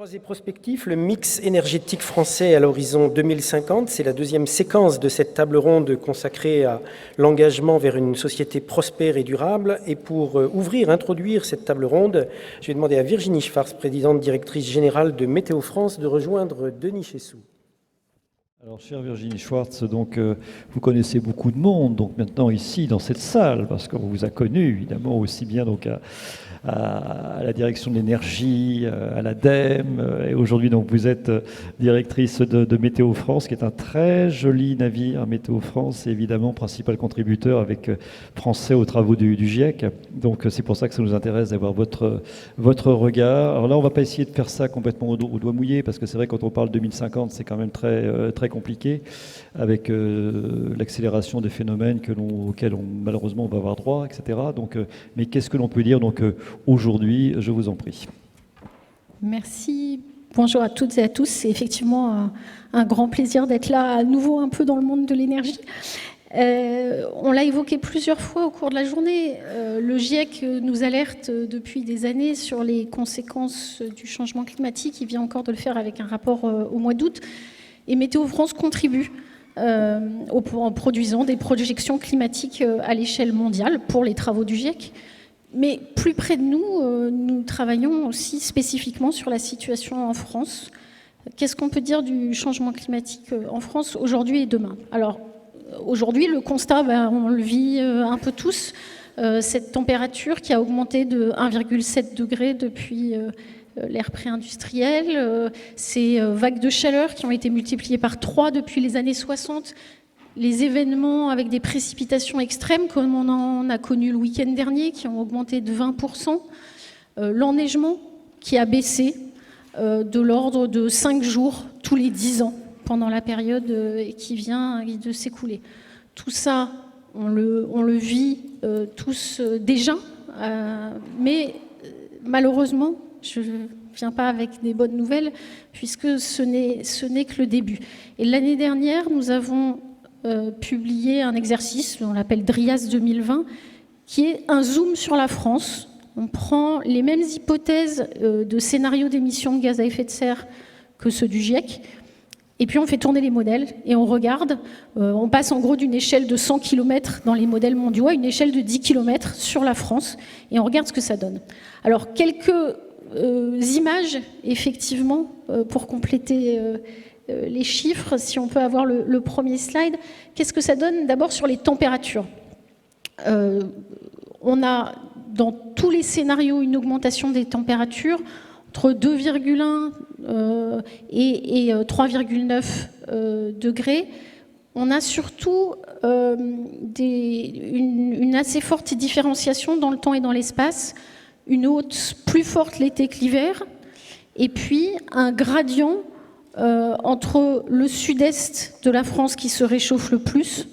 Croisée prospectif, le mix énergétique français à l'horizon 2050, c'est la deuxième séquence de cette table ronde consacrée à l'engagement vers une société prospère et durable. Et pour introduire cette table ronde, je vais demander à Virginie Schwartz, présidente directrice générale de Météo France, de rejoindre Denis Chessou. Alors, chère Virginie Schwartz, donc, vous connaissez beaucoup de monde, donc maintenant ici, dans cette salle, parce qu'on vous a connu, évidemment, aussi bien donc à la direction de l'énergie, à l'ADEME, et aujourd'hui, donc, vous êtes directrice de Météo France, qui est un très joli navire, Météo France, et évidemment, principal contributeur avec français aux travaux du GIEC. Donc, c'est pour ça que ça nous intéresse d'avoir votre regard. Alors là, on ne va pas essayer de faire ça complètement au doigt mouillé, parce que c'est vrai, quand on parle 2050, c'est quand même très compliqué, avec l'accélération des phénomènes auxquels malheureusement on va avoir droit, etc. Donc, mais qu'est-ce que l'on peut dire donc aujourd'hui, je vous en prie. Merci. Bonjour à toutes et à tous. C'est effectivement un grand plaisir d'être là à nouveau un peu dans le monde de l'énergie. On l'a évoqué plusieurs fois au cours de la journée. Le GIEC nous alerte depuis des années sur les conséquences du changement climatique. Il vient encore de le faire avec un rapport au mois d'août. Et Météo France contribue en produisant des projections climatiques à l'échelle mondiale pour les travaux du GIEC. Mais plus près de nous, nous travaillons aussi spécifiquement sur la situation en France. Qu'est-ce qu'on peut dire du changement climatique en France aujourd'hui et demain? Alors, aujourd'hui, le constat, on le vit un peu tous. Cette température qui a augmenté de 1,7 degré depuis l'ère pré-industrielle, ces vagues de chaleur qui ont été multipliées par 3 depuis les années 60, les événements avec des précipitations extrêmes comme on en a connu le week-end dernier qui ont augmenté de 20%, l'enneigement qui a baissé de l'ordre de 5 jours tous les 10 ans pendant la période qui vient de s'écouler. Tout ça, on le vit tous déjà, mais malheureusement, je ne viens pas avec des bonnes nouvelles, puisque ce n'est que le début. Et l'année dernière, nous avons publié un exercice, on l'appelle DRIAS 2020, qui est un zoom sur la France. On prend les mêmes hypothèses de scénarios d'émissions de gaz à effet de serre que ceux du GIEC, et puis on fait tourner les modèles et on regarde, on passe en gros d'une échelle de 100 km dans les modèles mondiaux à une échelle de 10 km sur la France, et on regarde ce que ça donne. Alors, quelques images, effectivement, pour compléter les chiffres, si on peut avoir le premier slide. Qu'est-ce que ça donne d'abord sur les températures? On a dans tous les scénarios une augmentation des températures entre 2,1 et 3,9 degrés. On a surtout une assez forte différenciation dans le temps et dans l'espace, une hausse plus forte l'été que l'hiver, et puis un gradient entre le sud-est de la France qui se réchauffe le plus,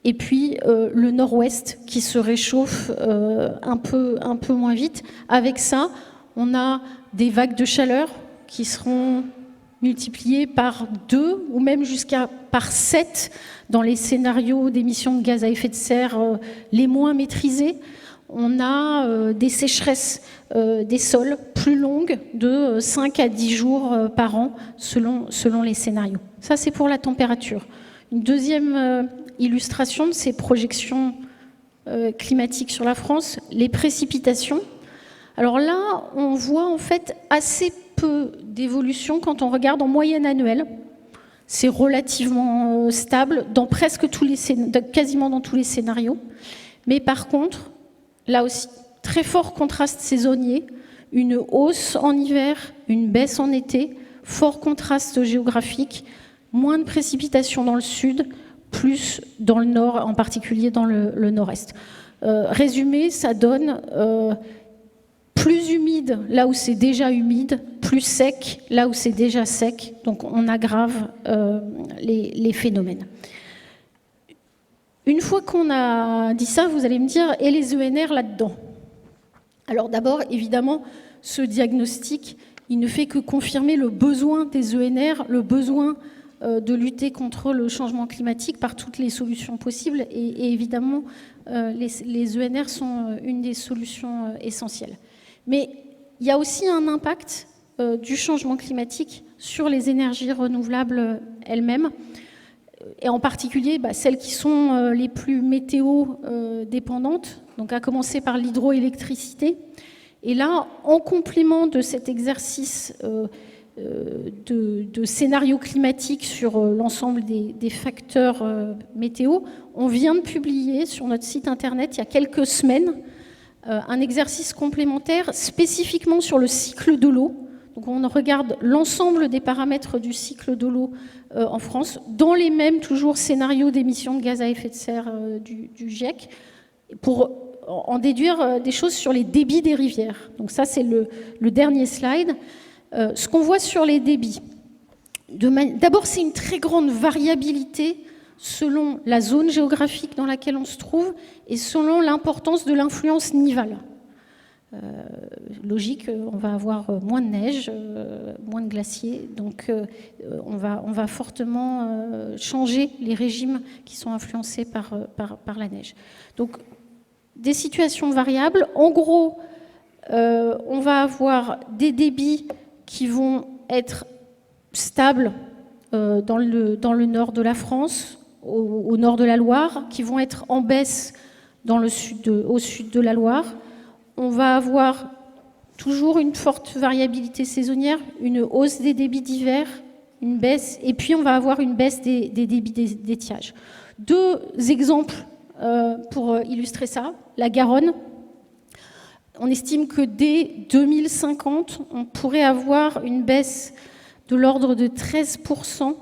et puis le nord-ouest qui se réchauffe un peu moins vite. Avec ça, on a des vagues de chaleur qui seront multipliées par 2 ou même par 7 dans les scénarios d'émissions de gaz à effet de serre les moins maîtrisés. On a des sécheresses des sols plus longues de 5 à 10 jours par an selon les scénarios. Ça, c'est pour la température. Une deuxième illustration de ces projections climatiques sur la France, les précipitations. Alors là, on voit en fait assez peu d'évolution quand on regarde en moyenne annuelle. C'est relativement stable dans quasiment dans tous les scénarios. Mais par contre, là aussi, très fort contraste saisonnier, une hausse en hiver, une baisse en été, fort contraste géographique, moins de précipitations dans le sud, plus dans le nord, en particulier dans le nord-est. Résumé, ça donne plus humide là où c'est déjà humide, plus sec là où c'est déjà sec. Donc on aggrave les phénomènes. Une fois qu'on a dit ça, vous allez me dire, et les ENR là-dedans? Alors d'abord, évidemment, ce diagnostic, il ne fait que confirmer le besoin des ENR, le besoin de lutter contre le changement climatique par toutes les solutions possibles. Et évidemment, les ENR sont une des solutions essentielles. Mais il y a aussi un impact du changement climatique sur les énergies renouvelables elles-mêmes, et en particulier celles qui sont les plus météo-dépendantes, donc à commencer par l'hydroélectricité. Et là, en complément de cet exercice de scénario climatique sur l'ensemble des facteurs météo, on vient de publier sur notre site internet il y a quelques semaines un exercice complémentaire spécifiquement sur le cycle de l'eau. Donc on regarde l'ensemble des paramètres du cycle de l'eau en France, dans les mêmes toujours scénarios d'émissions de gaz à effet de serre du GIEC, pour en déduire des choses sur les débits des rivières. Donc ça, c'est le dernier slide. Ce qu'on voit sur les débits, d'abord, c'est une très grande variabilité selon la zone géographique dans laquelle on se trouve et selon l'importance de l'influence nivale. Logique, on va avoir moins de neige, moins de glaciers, donc on va fortement changer les régimes qui sont influencés par la neige. Donc, des situations variables. En gros, on va avoir des débits qui vont être stables dans le nord de la France, au nord de la Loire, qui vont être en baisse au sud de la Loire. On va avoir toujours une forte variabilité saisonnière, une hausse des débits d'hiver, une baisse, et puis on va avoir une baisse des débits d'étiage. Deux exemples pour illustrer ça. La Garonne, on estime que dès 2050, on pourrait avoir une baisse de l'ordre de 13%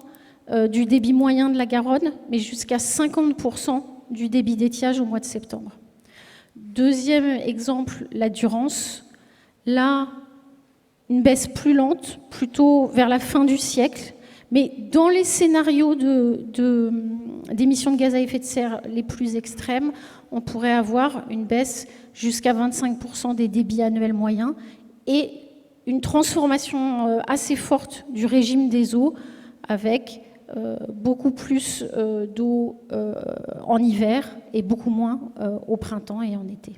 du débit moyen de la Garonne, mais jusqu'à 50% du débit d'étiage au mois de septembre. Deuxième exemple, la Durance. Là, une baisse plus lente, plutôt vers la fin du siècle, mais dans les scénarios d'émissions de gaz à effet de serre les plus extrêmes, on pourrait avoir une baisse jusqu'à 25% des débits annuels moyens et une transformation assez forte du régime des eaux avec beaucoup plus d'eau en hiver et beaucoup moins au printemps et en été.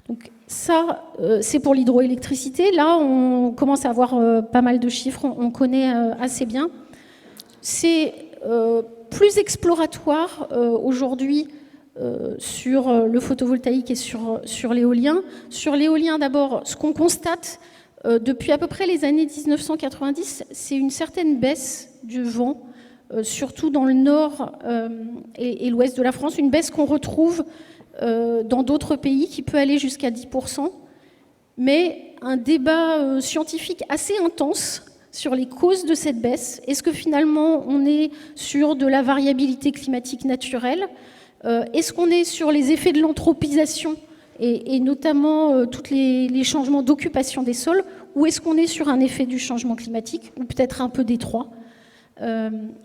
Donc ça, c'est pour l'hydroélectricité. Là, on commence à avoir pas mal de chiffres, on connaît assez bien. C'est plus exploratoire aujourd'hui sur le photovoltaïque et sur l'éolien. Sur l'éolien, d'abord, ce qu'on constate depuis à peu près les années 1990, c'est une certaine baisse du vent, surtout dans le nord et l'ouest de la France, une baisse qu'on retrouve dans d'autres pays qui peut aller jusqu'à 10%, mais un débat scientifique assez intense sur les causes de cette baisse. Est-ce que finalement on est sur de la variabilité climatique naturelle ? Est-ce qu'on est sur les effets de l'anthropisation et notamment tous les changements d'occupation des sols, ou est-ce qu'on est sur un effet du changement climatique, ou peut-être un peu des trois ?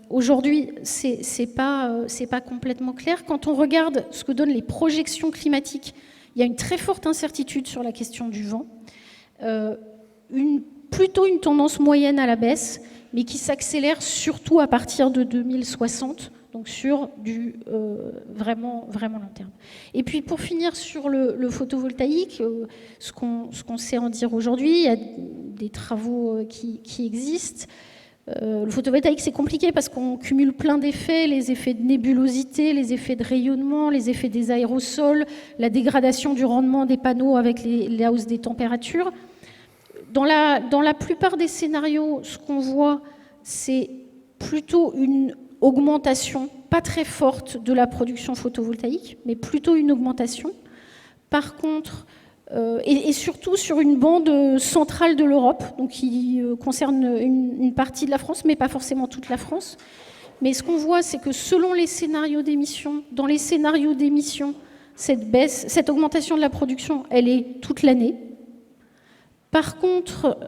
Aujourd'hui, c'est pas complètement clair. Quand on regarde ce que donnent les projections climatiques, il y a une très forte incertitude sur la question du vent, plutôt une tendance moyenne à la baisse, mais qui s'accélère surtout à partir de 2060, donc sur du vraiment long terme. Et puis pour finir sur le photovoltaïque, ce qu'on sait en dire aujourd'hui, il y a des travaux qui existent. Le photovoltaïque, c'est compliqué parce qu'on cumule plein d'effets, les effets de nébulosité, les effets de rayonnement, les effets des aérosols, la dégradation du rendement des panneaux avec la hausse des températures. Dans la plupart des scénarios, ce qu'on voit, c'est plutôt une augmentation, pas très forte, de la production photovoltaïque, mais plutôt une augmentation. Par contre, et surtout sur une bande centrale de l'Europe, donc qui concerne une partie de la France, mais pas forcément toute la France. Mais ce qu'on voit, c'est que selon les scénarios d'émission, dans les scénarios d'émission, cette augmentation de la production, elle est toute l'année. Par contre,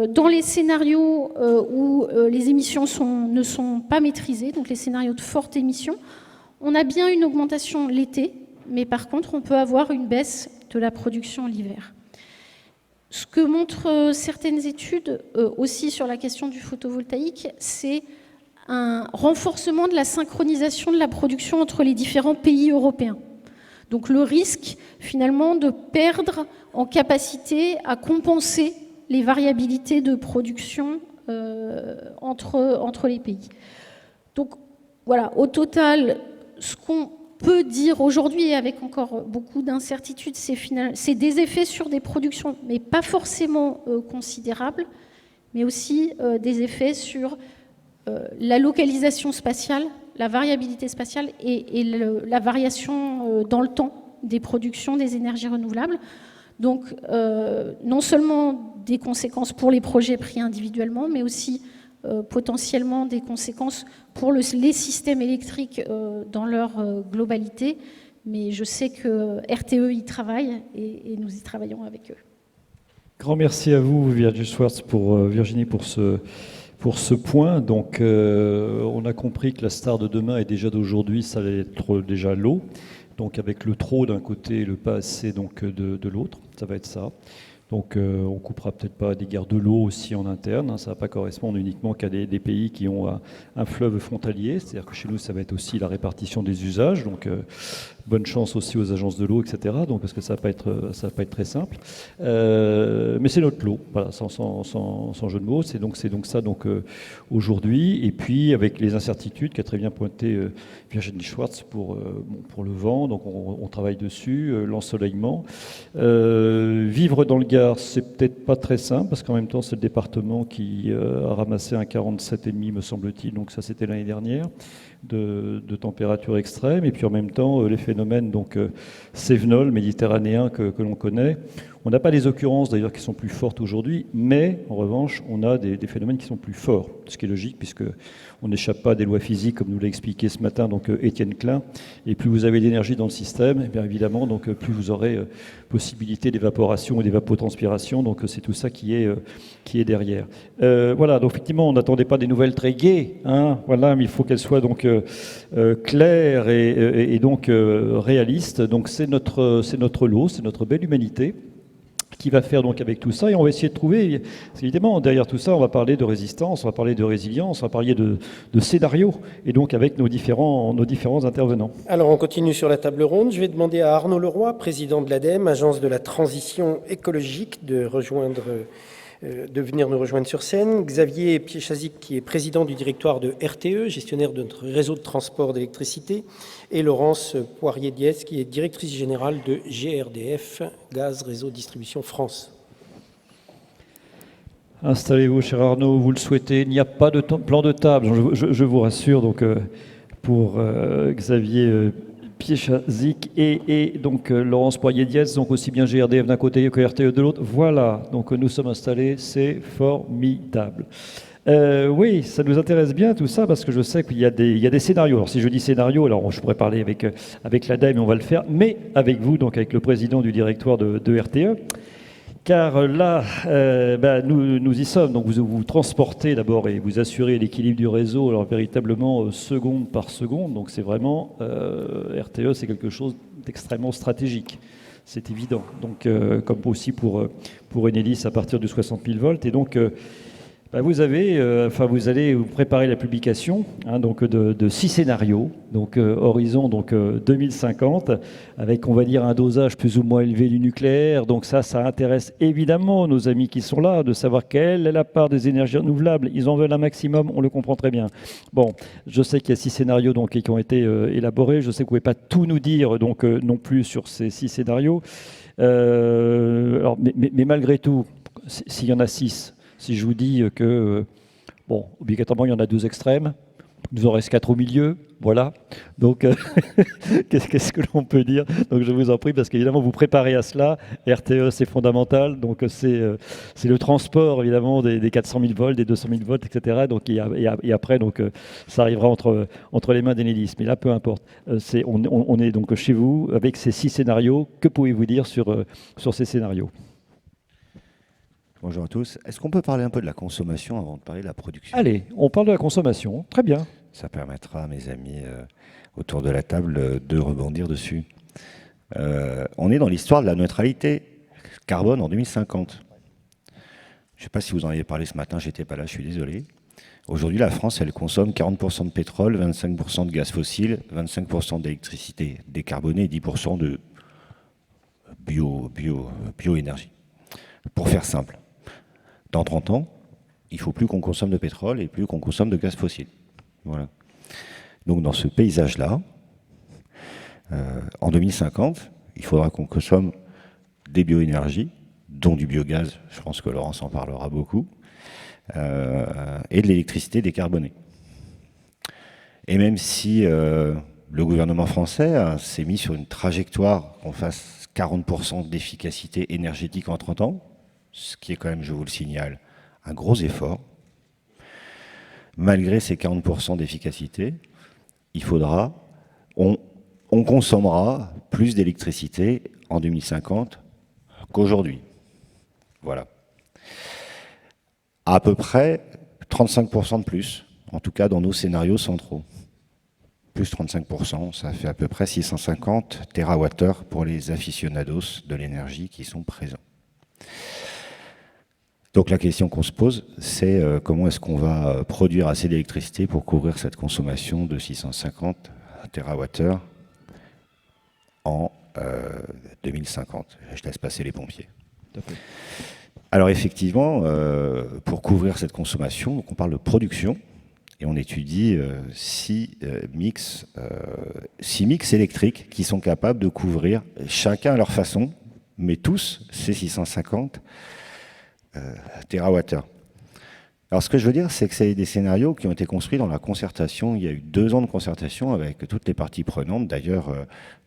dans les scénarios où les émissions ne sont pas maîtrisées, donc les scénarios de forte émission, on a bien une augmentation l'été, mais par contre, on peut avoir une baisse de la production l'hiver. Ce que montrent certaines études aussi sur la question du photovoltaïque, c'est un renforcement de la synchronisation de la production entre les différents pays européens. Donc le risque, finalement, de perdre en capacité à compenser les variabilités de production entre les pays. Donc voilà, au total, ce qu'on peut dire aujourd'hui, avec encore beaucoup d'incertitudes, c'est des effets sur des productions, mais pas forcément considérables, mais aussi des effets sur la localisation spatiale, la variabilité spatiale et la variation dans le temps des productions des énergies renouvelables. Donc, non seulement des conséquences pour les projets pris individuellement, mais aussi potentiellement des conséquences pour les systèmes électriques dans leur globalité. Mais je sais que RTE y travaille et nous y travaillons avec eux. Grand merci à vous, Virginie Schwartz, Virginie, pour ce point. Donc, on a compris que la star de demain et déjà d'aujourd'hui, ça allait être déjà l'eau. Donc, avec le trop d'un côté et le pas assez donc, de l'autre, ça va être ça. Donc, on coupera peut-être pas des guerres de l'eau aussi en interne. Hein, ça ne va pas correspondre uniquement qu'à des pays qui ont un fleuve frontalier. C'est-à-dire que chez nous, ça va être aussi la répartition des usages. Donc, bonne chance aussi aux agences de l'eau, etc. Donc, parce que ça va pas être très simple. Mais c'est notre lot, voilà, sans jeu de mots. C'est donc ça aujourd'hui. Et puis, avec les incertitudes qu'a très bien pointé Virginie Schwartz pour le vent. Donc, on travaille dessus. L'ensoleillement. Vivre dans le Gard, c'est peut-être pas très simple, parce qu'en même temps, c'est le département qui a ramassé un 47,5, me semble-t-il. Donc, ça, c'était l'année dernière. De températures extrêmes, et puis en même temps les phénomènes donc cévenols méditerranéens que l'on connaît. On n'a pas les occurrences d'ailleurs qui sont plus fortes aujourd'hui, mais en revanche on a des phénomènes qui sont plus forts, ce qui est logique puisque on n'échappe pas à des lois physiques comme nous l'a expliqué ce matin donc Étienne Klein. Et plus vous avez d'énergie dans le système, et bien évidemment donc plus vous aurez possibilité d'évaporation et d'évapotranspiration. Donc c'est tout ça qui est derrière. Voilà, donc effectivement on n'attendait pas des nouvelles très gaies, hein, voilà, mais il faut qu'elles soient donc claires et donc réalistes. Donc c'est notre lot, c'est notre belle humanité qui va faire donc avec tout ça, et on va essayer de trouver, évidemment, derrière tout ça, on va parler de résistance, on va parler de résilience, on va parler de scénarios, et donc avec nos différents intervenants. Alors on continue sur la table ronde. Je vais demander à Arnaud Leroy, président de l'ADEME, agence de la transition écologique, de venir nous rejoindre sur scène. Xavier Piechazic, qui est président du directoire de RTE, gestionnaire de notre réseau de transport d'électricité, et Laurence Poirier-Diez, qui est directrice générale de GRDF, Gaz Réseau Distribution France. Installez-vous, cher Arnaud, vous le souhaitez. Il n'y a pas de plan de table, je vous rassure. Donc, pour Xavier Piechazic et donc Laurence Poirier-Diez, donc aussi bien GRDF d'un côté que RTE de l'autre. Voilà, donc nous sommes installés, c'est formidable. Oui, ça nous intéresse bien tout ça parce que je sais qu'il y a des scénarios. Alors si je dis scénario, alors je pourrais parler avec l'ADEME, on va le faire, mais avec vous, donc avec le président du directoire de RTE. Car là, nous y sommes. Donc vous transportez d'abord et vous assurez l'équilibre du réseau, alors véritablement seconde par seconde. Donc c'est vraiment RTE, c'est quelque chose d'extrêmement stratégique. C'est évident. Donc comme aussi pour Enedis à partir de 60 000 volts. Et donc vous allez vous préparer la publication donc de 6 scénarios, donc horizon donc 2050, avec on va dire un dosage plus ou moins élevé du nucléaire. Donc ça intéresse évidemment nos amis qui sont là, de savoir quelle est la part des énergies renouvelables. Ils en veulent un maximum, on le comprend très bien. Bon, je sais qu'il y a 6 scénarios donc qui ont été élaborés. Je sais que vous ne pouvez pas tout nous dire donc non plus sur ces 6 scénarios. Mais malgré tout, s'il y en a 6. Si je vous dis que, obligatoirement, il y en a 2 extrêmes, il nous en reste 4 au milieu, voilà. Donc, qu'est-ce que l'on peut dire? Donc, je vous en prie, parce qu'évidemment, vous préparez à cela. RTE, c'est fondamental. Donc, c'est le transport, évidemment, des 400 000 volts, des 200 000 volts, etc. Donc, et après, donc, ça arrivera entre les mains d'Enedis. Mais là, peu importe. On est donc chez vous avec ces 6 scénarios. Que pouvez-vous dire sur ces scénarios? Bonjour à tous. Est-ce qu'on peut parler un peu de la consommation avant de parler de la production? Allez, on parle de la consommation. Très bien. Ça permettra à mes amis autour de la table de rebondir dessus. On est dans l'histoire de la neutralité carbone en 2050. Je ne sais pas si vous en avez parlé ce matin, j'étais pas là, je suis désolé. Aujourd'hui, la France, elle consomme 40% de pétrole, 25% de gaz fossile, 25% d'électricité décarbonée et 10% de bioénergie. Pour faire simple. Dans 30 ans, il ne faut plus qu'on consomme de pétrole et plus qu'on consomme de gaz fossile. Voilà. Donc dans ce paysage-là, en 2050, il faudra qu'on consomme des bioénergies, dont du biogaz, je pense que Laurence en parlera beaucoup, et de l'électricité décarbonée. Et même si le gouvernement français s'est mis sur une trajectoire qu'on fasse 40% d'efficacité énergétique en 30 ans, ce qui est quand même, je vous le signale, un gros effort, malgré ces 40% d'efficacité, il faudra, on consommera plus d'électricité en 2050 qu'aujourd'hui. Voilà. À peu près 35% de plus, en tout cas dans nos scénarios centraux. Plus 35%, ça fait à peu près 650 TWh pour les aficionados de l'énergie qui sont présents. Donc la question qu'on se pose, c'est comment est-ce qu'on va produire assez d'électricité pour couvrir cette consommation de 650 TWh en 2050. Je laisse passer les pompiers. Alors effectivement, pour couvrir cette consommation, donc on parle de production, et on étudie 6 mix électriques qui sont capables de couvrir, chacun à leur façon, mais tous ces 650 TWh. Alors ce que je veux dire, c'est que c'est des scénarios qui ont été construits dans la concertation. Il y a eu 2 ans de concertation avec toutes les parties prenantes. D'ailleurs,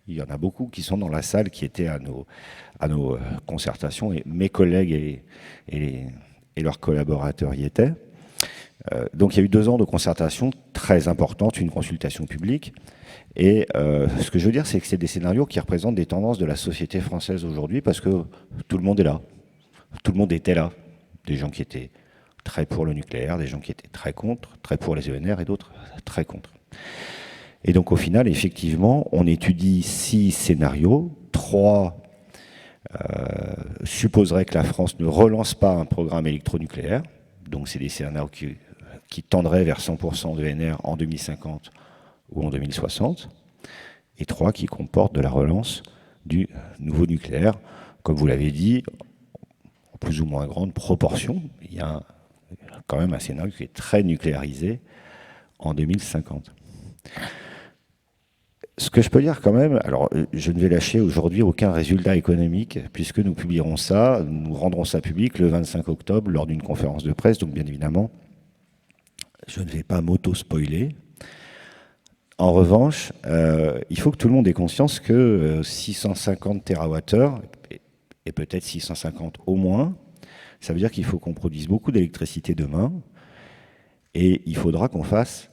il y en a beaucoup qui sont dans la salle, qui étaient à nos concertations, et mes collègues et leurs collaborateurs y étaient. Donc il y a eu 2 ans de concertation très importante, une consultation publique. Et ce que je veux dire, c'est que c'est des scénarios qui représentent des tendances de la société française aujourd'hui, parce que tout le monde est là. Tout le monde était là. Des gens qui étaient très pour le nucléaire, des gens qui étaient très contre, très pour les ENR et d'autres très contre. Et donc au final, effectivement, on étudie 6 scénarios. 3 supposeraient que la France ne relance pas un programme électronucléaire. Donc c'est des scénarios qui tendraient vers 100% d'ENR en 2050 ou en 2060. Et 3 qui comportent de la relance du nouveau nucléaire. Comme vous l'avez dit, en plus ou moins grande proportion, il y a quand même un scénario qui est très nucléarisé en 2050. Ce que je peux dire quand même, alors je ne vais lâcher aujourd'hui aucun résultat économique, puisque nous publierons ça, nous rendrons ça public le 25 octobre lors d'une conférence de presse, donc bien évidemment, je ne vais pas m'auto-spoiler. En revanche, il faut que tout le monde ait conscience que 650 TWh, et peut-être 650 au moins, ça veut dire qu'il faut qu'on produise beaucoup d'électricité demain, et il faudra qu'on fasse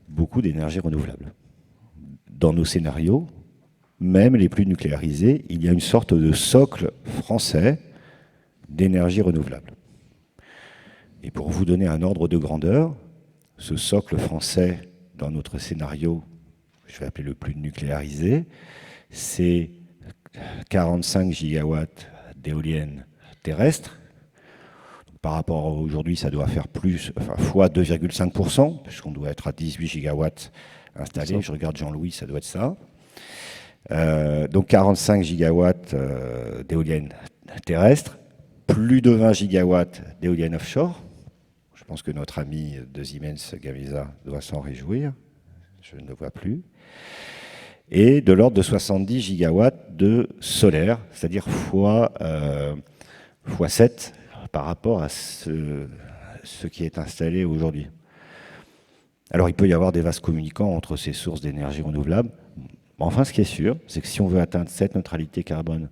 beaucoup d'énergie renouvelable. Dans nos scénarios, même les plus nucléarisés, il y a une sorte de socle français d'énergie renouvelable. Et pour vous donner un ordre de grandeur, ce socle français, dans notre scénario, je vais appeler le plus nucléarisé, c'est 45 gigawatts d'éoliennes terrestres. Par rapport à aujourd'hui, ça doit faire plus, enfin, fois 2,5%, puisqu'on doit être à 18 gigawatts installés. Je regarde Jean-Louis, ça doit être ça. Donc 45 gigawatts d'éoliennes terrestres, plus de 20 gigawatts d'éoliennes offshore. Je pense que notre ami de Siemens Gamesa doit s'en réjouir. Je ne le vois plus. Et de l'ordre de 70 gigawatts de solaire, c'est-à-dire fois 7 par rapport à ce qui est installé aujourd'hui. Alors il peut y avoir des vases communicants entre ces sources d'énergie renouvelable. Enfin, ce qui est sûr, c'est que si on veut atteindre cette neutralité carbone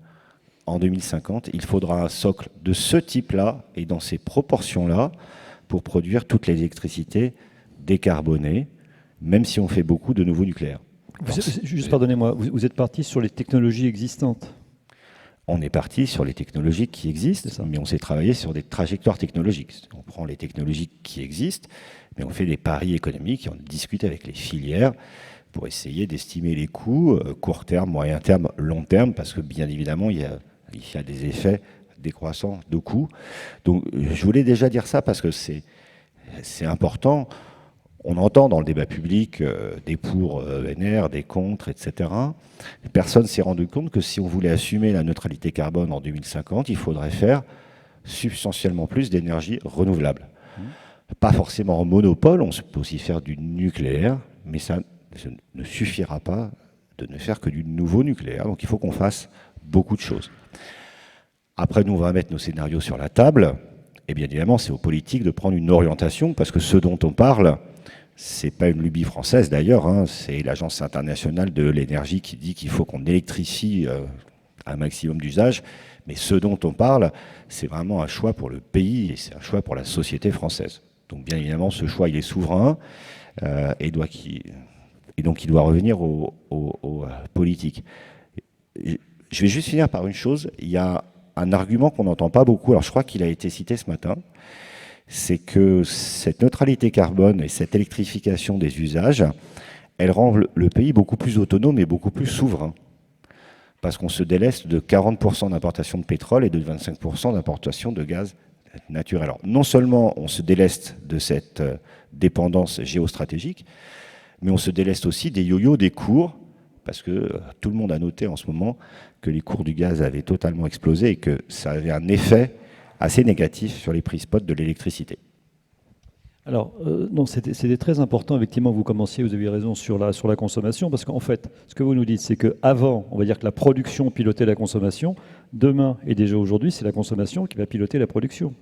en 2050, il faudra un socle de ce type-là et dans ces proportions-là pour produire toute l'électricité décarbonée, même si on fait beaucoup de nouveaux nucléaires. Juste pardonnez-moi, vous êtes parti sur les technologies existantes. On est parti sur les technologies qui existent, mais on s'est travaillé sur des trajectoires technologiques. On prend les technologies qui existent, mais on fait des paris économiques et on discute avec les filières pour essayer d'estimer les coûts, court terme, moyen terme, long terme, parce que bien évidemment, il y a des effets décroissants de coûts. Donc je voulais déjà dire ça parce que c'est important. On entend dans le débat public des pour ENR, des contre, etc. Personne ne s'est rendu compte que si on voulait assumer la neutralité carbone en 2050, il faudrait faire substantiellement plus d'énergie renouvelable. Pas forcément en monopole, on peut aussi faire du nucléaire, mais ça ne suffira pas de ne faire que du nouveau nucléaire. Donc il faut qu'on fasse beaucoup de choses. Après, nous, on va mettre nos scénarios sur la table. Et bien évidemment, c'est aux politiques de prendre une orientation, parce que ce dont on parle, c'est pas une lubie française d'ailleurs, hein, c'est l'Agence internationale de l'énergie qui dit qu'il faut qu'on électrifie un maximum d'usages. Mais ce dont on parle, c'est vraiment un choix pour le pays et c'est un choix pour la société française. Donc bien évidemment, ce choix, il est souverain et donc il doit revenir aux politiques. Je vais juste finir par une chose. Il y a un argument qu'on n'entend pas beaucoup, alors je crois qu'il a été cité ce matin, c'est que cette neutralité carbone et cette électrification des usages, elle rend le pays beaucoup plus autonome et beaucoup plus souverain. Parce qu'on se déleste de 40% d'importation de pétrole et de 25% d'importation de gaz naturel. Alors, non seulement on se déleste de cette dépendance géostratégique, mais on se déleste aussi des yo-yo des cours, parce que tout le monde a noté en ce moment que les cours du gaz avaient totalement explosé et que ça avait un effet assez négatif sur les prix spot de l'électricité. Alors, non, c'était très important, effectivement, vous commenciez, vous avez raison, sur la consommation, parce qu'en fait, ce que vous nous dites, c'est qu'avant, on va dire que la production pilotait la consommation, demain et déjà aujourd'hui, c'est la consommation qui va piloter la production.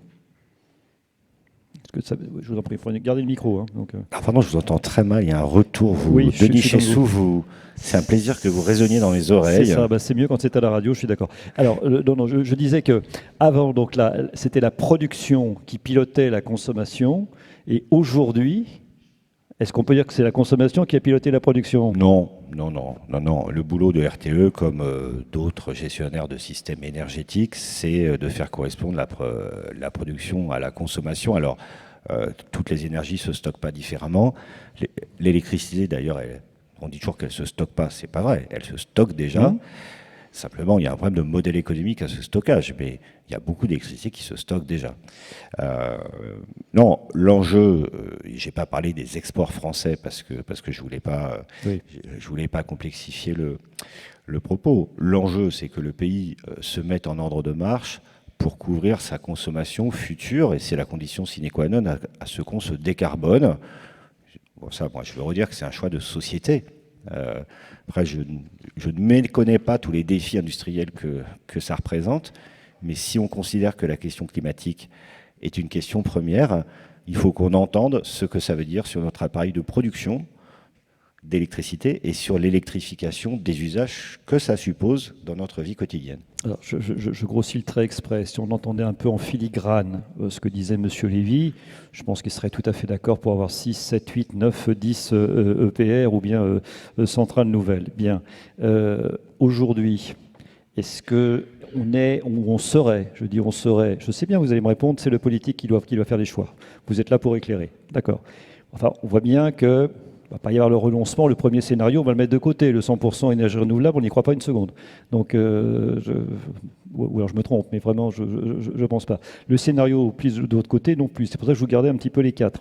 Je vous en prie, gardez le micro. Hein, donc, pardon, je vous entends très mal, il y a un retour. Oui, Denis Chessou, c'est un plaisir que vous résonniez dans mes oreilles. C'est ça, c'est mieux quand c'est à la radio, je suis d'accord. Alors, je disais qu'avant, c'était la production qui pilotait la consommation, et aujourd'hui, est-ce qu'on peut dire que c'est la consommation qui a piloté la production ? Non. Le boulot de RTE, comme d'autres gestionnaires de systèmes énergétiques, c'est de faire correspondre la production à la consommation. Alors, toutes les énergies ne se stockent pas différemment. L'électricité, d'ailleurs, on dit toujours qu'elle ne se stocke pas. C'est pas vrai. Elle se stocke déjà. Simplement, il y a un problème de modèle économique à ce stockage, mais il y a beaucoup d'électricité qui se stocke déjà. Non, l'enjeu, j'ai pas parlé des exports français parce que je voulais pas, je voulais pas complexifier le propos. L'enjeu, c'est que le pays se mette en ordre de marche pour couvrir sa consommation future, et c'est la condition sine qua non à ce qu'on se décarbone. Bon, ça, moi, je veux redire que c'est un choix de société. Après, je ne méconnais pas tous les défis industriels que ça représente, mais si on considère que la question climatique est une question première, il faut qu'on entende ce que ça veut dire sur notre appareil de production d'électricité et sur l'électrification des usages que ça suppose dans notre vie quotidienne. Alors, je grossis le trait exprès. Si on entendait un peu en filigrane ce que disait M. Lévy, je pense qu'il serait tout à fait d'accord pour avoir 6, 7, 8, 9, 10 EPR ou bien centrales nouvelles. Bien. Aujourd'hui, est-ce qu'on est où on serait, je sais bien, vous allez me répondre, c'est le politique qui doit faire les choix. Vous êtes là pour éclairer. D'accord. Enfin, on voit bien que il ne va pas y avoir le renoncement. Le premier scénario, on va le mettre de côté. Le 100% énergie renouvelable, on n'y croit pas une seconde. Donc, ou alors je me trompe, mais vraiment, je ne pense pas. Le scénario plus de l'autre côté, non plus. C'est pour ça que je vous gardais un petit peu les 4.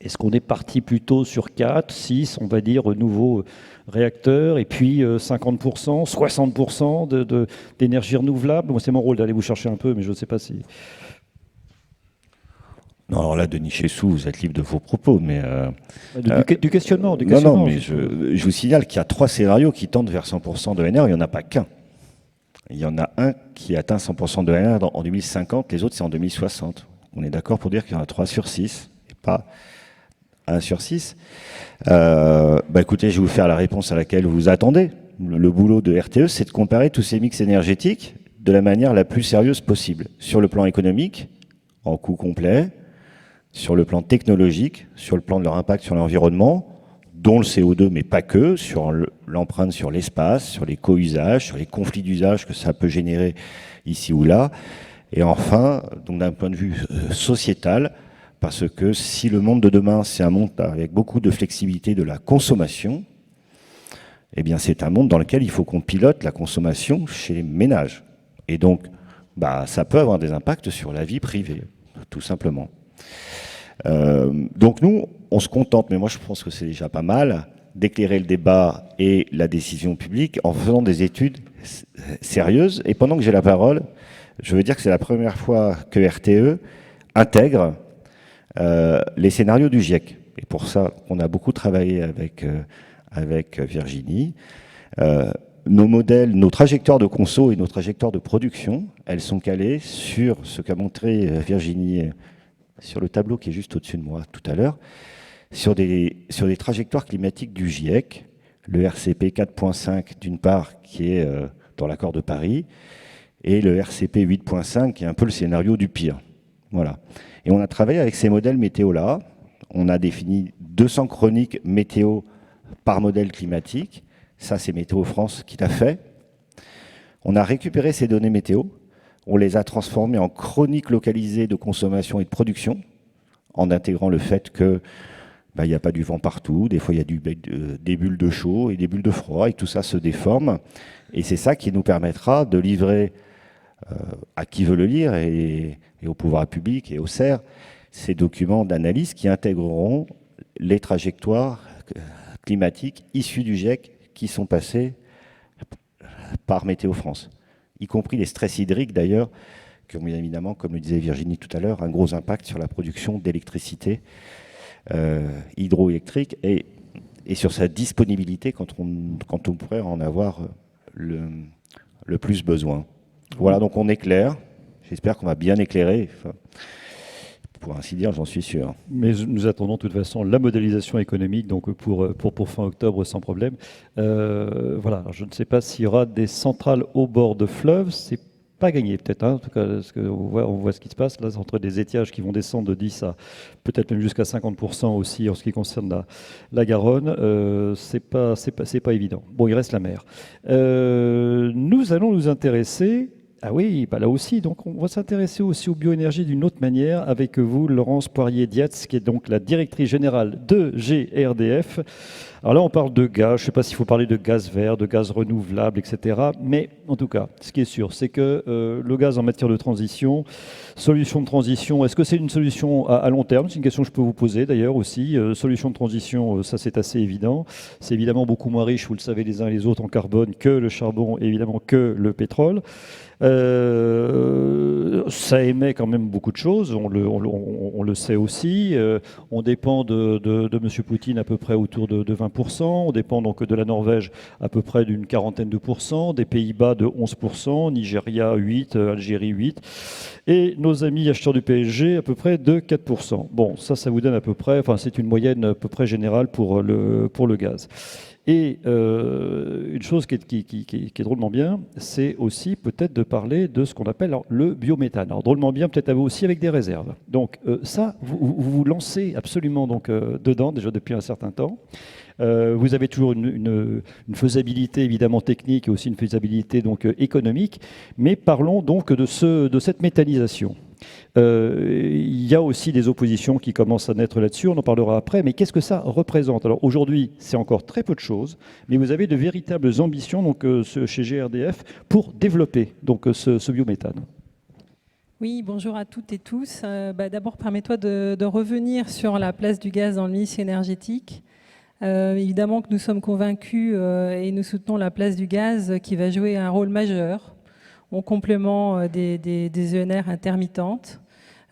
Est-ce qu'on est parti plutôt sur 4, 6, on va dire, nouveaux réacteurs, et puis 50%, 60% d'énergie renouvelable? Moi, c'est mon rôle d'aller vous chercher un peu, mais je ne sais pas si... Non, alors là, Denis Chessou, vous êtes libre de vos propos, mais... Du questionnement. Non, mais je vous signale qu'il y a 3 scénarios qui tendent vers 100% de NR, il n'y en a pas qu'un. Il y en a un qui atteint 100% de NR en 2050, les autres, c'est en 2060. On est d'accord pour dire qu'il y en a 3 sur 6, et pas 1 sur 6. Écoutez, je vais vous faire la réponse à laquelle vous vous attendez. Le boulot de RTE, c'est de comparer tous ces mix énergétiques de la manière la plus sérieuse possible, sur le plan économique, en coût complet, sur le plan technologique, sur le plan de leur impact sur l'environnement, dont le CO2, mais pas que, sur l'empreinte sur l'espace, sur les co-usages, sur les conflits d'usage que ça peut générer ici ou là. Et enfin, donc d'un point de vue sociétal, parce que si le monde de demain, c'est un monde avec beaucoup de flexibilité de la consommation, eh bien c'est un monde dans lequel il faut qu'on pilote la consommation chez les ménages. Et donc, ça peut avoir des impacts sur la vie privée, tout simplement. Donc nous, on se contente, mais moi je pense que c'est déjà pas mal, d'éclairer le débat et la décision publique en faisant des études sérieuses. Et pendant que j'ai la parole, Je veux dire que c'est la première fois que RTE intègre les scénarios du GIEC. Et pour ça, on a beaucoup travaillé avec Virginie. Nos modèles, nos trajectoires de conso et nos trajectoires de production, elles sont calées sur ce qu'a montré Virginie sur le tableau qui est juste au-dessus de moi tout à l'heure, sur des trajectoires climatiques du GIEC, le RCP 4.5 d'une part qui est dans l'accord de Paris, et le RCP 8.5 qui est un peu le scénario du pire. Voilà. Et on a travaillé avec ces modèles météo-là. On a défini 200 chroniques météo par modèle climatique. Ça, c'est Météo France qui l'a fait. On a récupéré ces données météo. On les a transformées en chroniques localisées de consommation et de production, en intégrant le fait que il n'y a pas du vent partout. Des fois, il y a des bulles de chaud et des bulles de froid, et tout ça se déforme. Et c'est ça qui nous permettra de livrer à qui veut le lire et au pouvoir public et au CER ces documents d'analyse qui intégreront les trajectoires climatiques issues du GIEC qui sont passées par Météo France, y compris les stress hydriques d'ailleurs, qui ont bien évidemment, comme le disait Virginie tout à l'heure, un gros impact sur la production d'électricité hydroélectrique et sur sa disponibilité quand on pourrait en avoir le plus besoin. Voilà, donc on éclaire. J'espère qu'on va bien éclairer. Enfin, pour ainsi dire, j'en suis sûr. Mais nous attendons de toute façon la modélisation économique donc pour fin octobre sans problème. Voilà, alors je ne sais pas s'il y aura des centrales au bord de fleuves. C'est pas gagné peut-être, hein, en tout cas, parce qu'on voit ce qui se passe là entre des étiages qui vont descendre de 10 à peut-être même jusqu'à 50% aussi en ce qui concerne la Garonne. C'est pas évident. Bon, il reste la mer. Nous allons nous intéresser. Ah oui, bah là aussi, donc on va s'intéresser aussi aux bioénergies d'une autre manière avec vous, Laurence Poirier-Dietz, qui est donc la directrice générale de GRDF. Alors là, on parle de gaz, je ne sais pas s'il faut parler de gaz vert, de gaz renouvelable, etc. Mais en tout cas, ce qui est sûr, c'est que le gaz en matière de transition, solution de transition, est-ce que c'est une solution à long terme? C'est une question que je peux vous poser d'ailleurs aussi. Solution de transition, ça c'est assez évident. C'est évidemment beaucoup moins riche, vous le savez les uns et les autres, en carbone que le charbon et évidemment que le pétrole. Ça émet quand même beaucoup de choses, on le sait aussi. On dépend de M. Poutine à peu près autour de 20%, on dépend donc de la Norvège à peu près d'une quarantaine de pourcents, des Pays-Bas de 11%, Nigeria 8%, Algérie 8%, et nos amis acheteurs du PSG à peu près de 4%. Bon, ça vous donne à peu près, enfin c'est une moyenne à peu près générale pour le gaz. Et une chose qui est drôlement bien, c'est aussi peut-être de parler de ce qu'on appelle le biométhane. Alors drôlement bien, peut-être aussi avec des réserves. Donc ça, vous vous lancez absolument donc, dedans, déjà depuis un certain temps. Vous avez toujours une faisabilité évidemment technique et aussi une faisabilité donc économique. Mais parlons donc de cette méthanisation. Il y a aussi des oppositions qui commencent à naître là-dessus, on en parlera après, mais qu'est-ce que ça représente? Alors aujourd'hui, c'est encore très peu de choses, mais vous avez de véritables ambitions donc, chez GRDF pour développer donc, ce biométhane. Oui, bonjour à toutes et tous. D'abord, permets-toi de revenir sur la place du gaz dans le mix énergétique. Évidemment que nous sommes convaincus et nous soutenons la place du gaz qui va jouer un rôle majeur en complément des ENR intermittentes.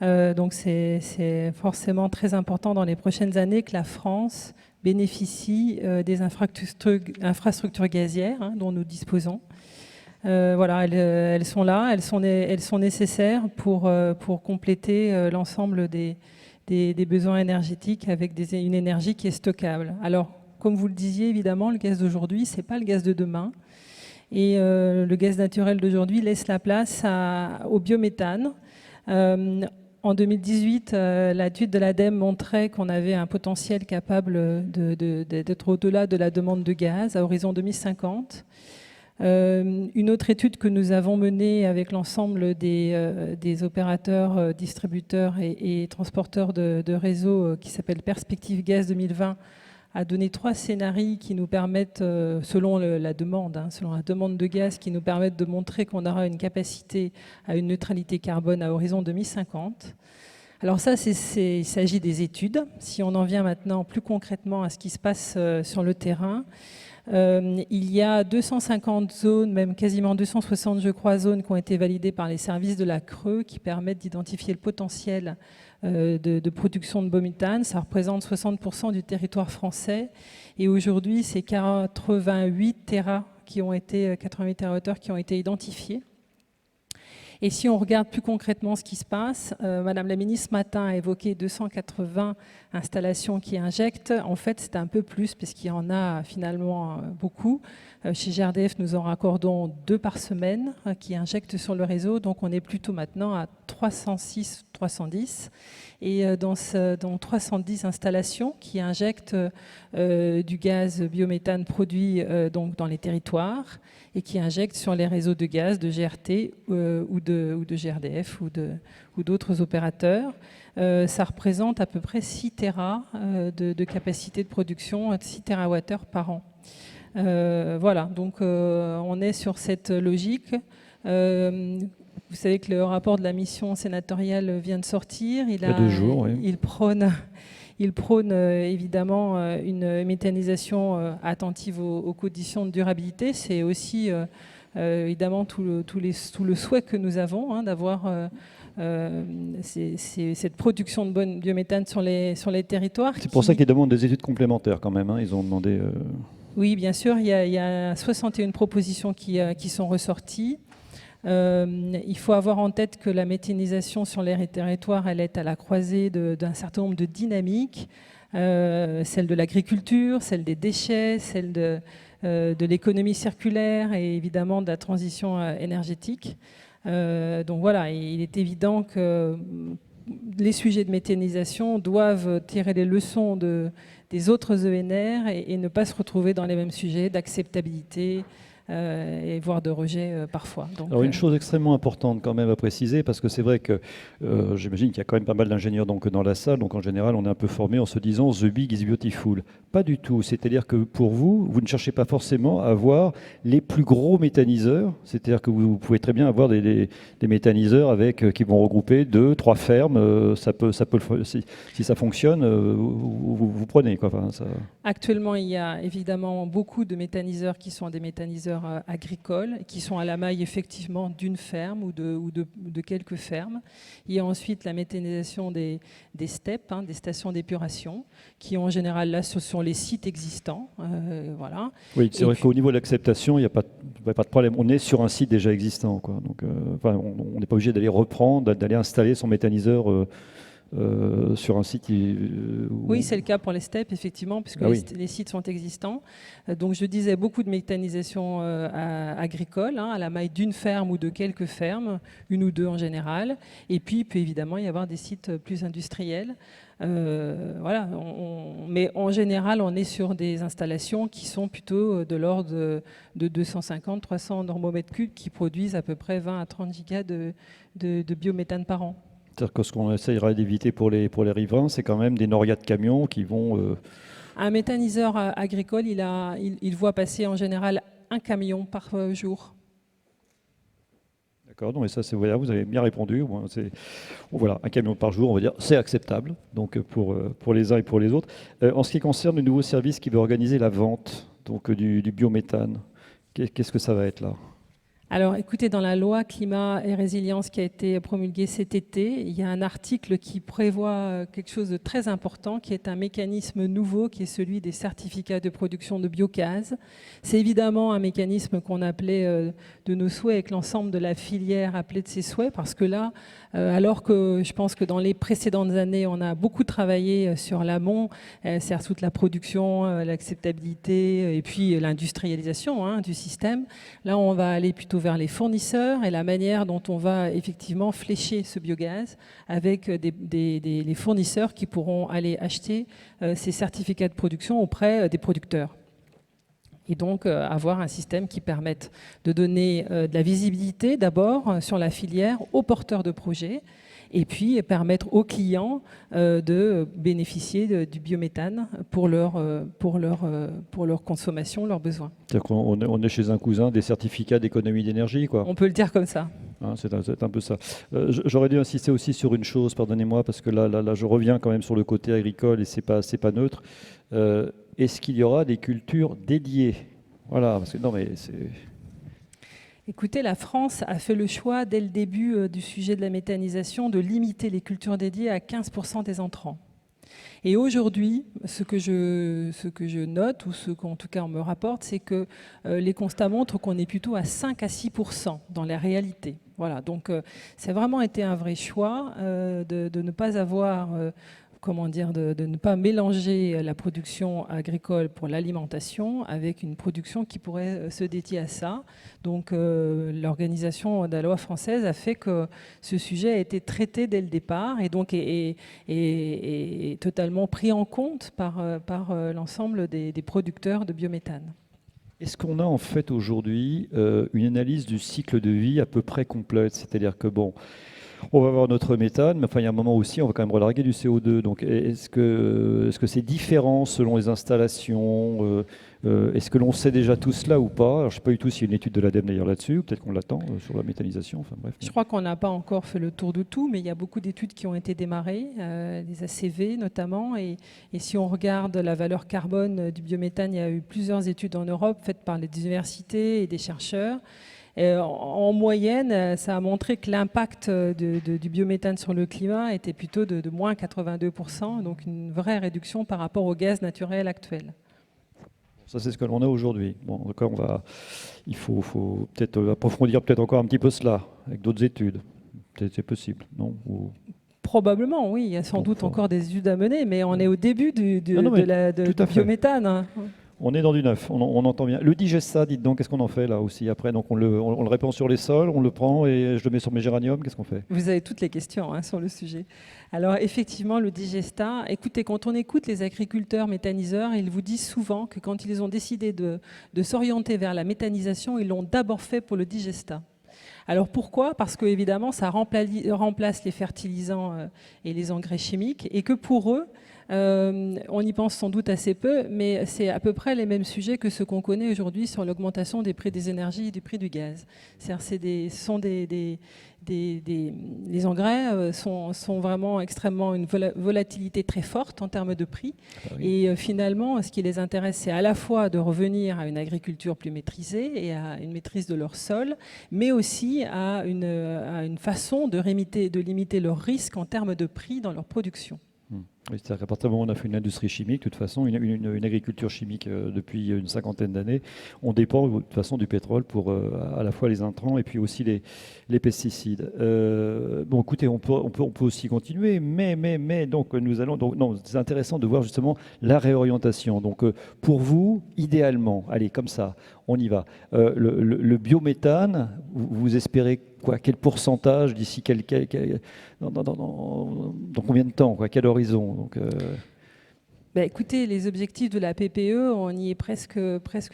Donc c'est forcément très important dans les prochaines années que la France bénéficie des infrastructures gazières dont nous disposons. Voilà, elles sont là, elles sont nécessaires pour compléter l'ensemble des besoins énergétiques avec une énergie qui est stockable. Alors, comme vous le disiez, évidemment, le gaz d'aujourd'hui, ce n'est pas le gaz de demain. Et le gaz naturel d'aujourd'hui laisse la place au biométhane. En 2018, l'étude de l'ADEME montrait qu'on avait un potentiel capable d'être au-delà de la demande de gaz à horizon 2050. Une autre étude que nous avons menée avec l'ensemble des opérateurs, distributeurs et transporteurs de réseaux qui s'appelle Perspective Gaz 2020 a donné 3 scénarios qui nous permettent, selon la demande de gaz, qui nous permettent de montrer qu'on aura une capacité à une neutralité carbone à horizon 2050. Alors ça, il s'agit des études. Si on en vient maintenant plus concrètement à ce qui se passe sur le terrain, Il y a 250 zones, même quasiment 260 je crois, zones qui ont été validées par les services de la Creux qui permettent d'identifier le potentiel de production de biométhane. Ça représente 60% du territoire français et aujourd'hui c'est 88 TWh qui ont été identifiés. Et si on regarde plus concrètement ce qui se passe, Madame la ministre ce matin a évoqué 280 installations qui injectent. En fait, c'est un peu plus parce qu'il y en a finalement beaucoup. Chez GRDF, nous en raccordons 2 par semaine qui injectent sur le réseau. Donc, on est plutôt maintenant à 306, 310. Et dans 310 installations qui injectent du gaz biométhane produit donc dans les territoires et qui injectent sur les réseaux de gaz de GRT ou de GRDF ou d'autres opérateurs. Ça représente à peu près 6 TWh de capacité de production, 6 TWh par an. Voilà, donc on est sur cette logique. Vous savez que le rapport de la mission sénatoriale vient de sortir. Il y a 2 jours, oui. Il prône évidemment une méthanisation attentive aux conditions de durabilité. C'est aussi évidemment tout le souhait que nous avons d'avoir cette production de biométhane sur les territoires. C'est pour ça qu'ils demandent des études complémentaires quand même. Ils ont demandé... Oui, bien sûr, il y a 61 propositions qui sont ressorties. Il faut avoir en tête que la méthanisation sur les territoires, elle est à la croisée d'un certain nombre de dynamiques, celle de l'agriculture, celle des déchets, celle de l'économie circulaire et évidemment de la transition énergétique. Donc voilà, il est évident que les sujets de méthanisation doivent tirer les leçons des autres ENR et ne pas se retrouver dans les mêmes sujets d'acceptabilité et voire de rejet parfois. Donc, alors une chose extrêmement importante quand même à préciser, parce que c'est vrai que j'imagine qu'il y a quand même pas mal d'ingénieurs dans la salle, donc en général on est un peu formé en se disant « the big is beautiful ». Pas du tout, c'est-à-dire que pour vous, vous ne cherchez pas forcément à avoir les plus gros méthaniseurs, c'est-à-dire que vous pouvez très bien avoir des méthaniseurs qui vont regrouper 2, 3 fermes, si ça fonctionne, vous prenez. Quoi. Enfin, ça... Actuellement, il y a évidemment beaucoup de méthaniseurs qui sont des méthaniseurs agricoles, qui sont à la maille effectivement d'une ferme ou de quelques fermes. Il y a ensuite la méthanisation des STEP, des stations d'épuration, qui en général là ce sont les sites existants. Voilà. Oui, c'est vrai qu'au niveau de l'acceptation, il n'y a pas de problème. On est sur un site déjà existant. Quoi. Donc, on n'est pas obligé d'aller reprendre, d'aller installer son méthaniseur sur un site. Oui, c'est le cas pour les STEP, effectivement, puisque les sites sont existants. Donc, je disais beaucoup de méthanisation agricole, à la maille d'une ferme ou de quelques fermes, 1 ou 2 en général. Et puis, il peut évidemment y avoir des sites plus industriels. Voilà, mais en général, on est sur des installations qui sont plutôt de l'ordre de 250-300 normomètres cubes qui produisent à peu près 20 à 30 gigas de biométhane par an. C'est-à-dire que ce qu'on essayera d'éviter pour les riverains, c'est quand même des norias de camions qui vont... Un méthaniseur agricole, il voit passer en général 1 camion par jour. D'accord, donc ça, voilà, vous avez bien répondu. Voilà, 1 camion par jour, on va dire, c'est acceptable, donc pour les uns et pour les autres. En ce qui concerne le nouveau service qui va organiser la vente donc, du biométhane, qu'est-ce que ça va être là ? Alors écoutez, dans la loi climat et résilience qui a été promulguée cet été, il y a un article qui prévoit quelque chose de très important, qui est un mécanisme nouveau, qui est celui des certificats de production de biogaz. C'est évidemment un mécanisme qu'on appelait de nos souhaits et que l'ensemble de la filière appelait de ses souhaits, parce que là, alors que je pense que dans les précédentes années, on a beaucoup travaillé sur l'amont, c'est-à-dire toute la production, l'acceptabilité et puis l'industrialisation du système. Là, on va aller plutôt vers les fournisseurs et la manière dont on va effectivement flécher ce biogaz avec les fournisseurs qui pourront aller acheter ces certificats de production auprès des producteurs. Et donc avoir un système qui permette de donner de la visibilité d'abord sur la filière aux porteurs de projets et puis permettre aux clients de bénéficier du biométhane pour leur consommation, leurs besoins. C'est-à-dire qu'on est chez un cousin des certificats d'économie d'énergie, quoi. On peut le dire comme ça. C'est un peu ça. J'aurais dû insister aussi sur une chose, pardonnez-moi, parce que là, je reviens quand même sur le côté agricole et c'est pas neutre. Est-ce qu'il y aura des cultures dédiées Voilà, parce que non, mais c'est... Écoutez, la France a fait le choix, dès le début du sujet de la méthanisation, de limiter les cultures dédiées à 15% des entrants. Et aujourd'hui, ce que je note, ou ce qu'en tout cas on me rapporte, c'est que les constats montrent qu'on est plutôt à 5 à 6% dans la réalité. Voilà, donc ça a vraiment été un vrai choix de ne pas avoir... comment dire, de ne pas mélanger la production agricole pour l'alimentation avec une production qui pourrait se dédier à ça. Donc l'organisation de la loi française a fait que ce sujet a été traité dès le départ et donc est totalement pris en compte par l'ensemble des producteurs de biométhane. Est-ce qu'on a en fait aujourd'hui une analyse du cycle de vie à peu près complète? C'est-à-dire que bon, on va avoir notre méthane, mais enfin il y a un moment aussi, on va quand même relarguer du CO2. Donc est-ce que c'est différent selon les installations? Est-ce que l'on sait déjà tout cela ou pas? Alors, je ne sais pas du tout s'il y a une étude de l'ADEME d'ailleurs là-dessus, ou peut-être qu'on l'attend sur la méthanisation. Enfin, bref. Je crois qu'on n'a pas encore fait le tour de tout, mais il y a beaucoup d'études qui ont été démarrées, des ACV notamment. Et si on regarde la valeur carbone du biométhane, il y a eu plusieurs études en Europe faites par les universités et des chercheurs. En moyenne, ça a montré que l'impact du biométhane sur le climat était plutôt de moins 82%, donc une vraie réduction par rapport au gaz naturel actuel. Ça, c'est ce que l'on a aujourd'hui. Bon, encore, il faut peut-être approfondir peut-être encore un petit peu cela, avec d'autres études. Peut-être c'est possible, non? Probablement, oui. Il y a sans doute encore des études à mener, mais on est au début du biométhane. Hein. On est dans du neuf, on entend bien. Le digesta, dites donc, qu'est-ce qu'on en fait là aussi après? Donc on le répand sur les sols, on le prend et je le mets sur mes géraniums, qu'est-ce qu'on fait? Vous avez toutes les questions sur le sujet. Alors effectivement, le digesta, écoutez, quand on écoute les agriculteurs méthaniseurs, ils vous disent souvent que quand ils ont décidé de s'orienter vers la méthanisation, ils l'ont d'abord fait pour le digesta. Alors pourquoi? Parce que évidemment, ça remplace les fertilisants et les engrais chimiques, et que pour eux, on y pense sans doute assez peu, mais c'est à peu près les mêmes sujets que ce qu'on connaît aujourd'hui sur l'augmentation des prix des énergies et du prix du gaz. Les engrais sont vraiment extrêmement une volatilité très forte en termes de prix. Ah oui. Et finalement, ce qui les intéresse, c'est à la fois de revenir à une agriculture plus maîtrisée et à une maîtrise de leur sol, mais aussi à une façon de limiter leur risque en termes de prix dans leur production. Oui, c'est-à-dire qu'à partir du moment où on a fait une industrie chimique, de toute façon, une agriculture chimique depuis une cinquantaine d'années, on dépend de toute façon du pétrole pour à la fois les intrants et puis aussi les pesticides. Bon, écoutez, on peut aussi continuer, mais donc nous allons non, c'est intéressant de voir justement la réorientation. Donc pour vous, idéalement, allez comme ça, on y va. Le biométhane, vous espérez quoi? Quel pourcentage d'ici dans combien de temps, quoi? Quel horizon? Donc, écoutez, les objectifs de la PPE, on y est presque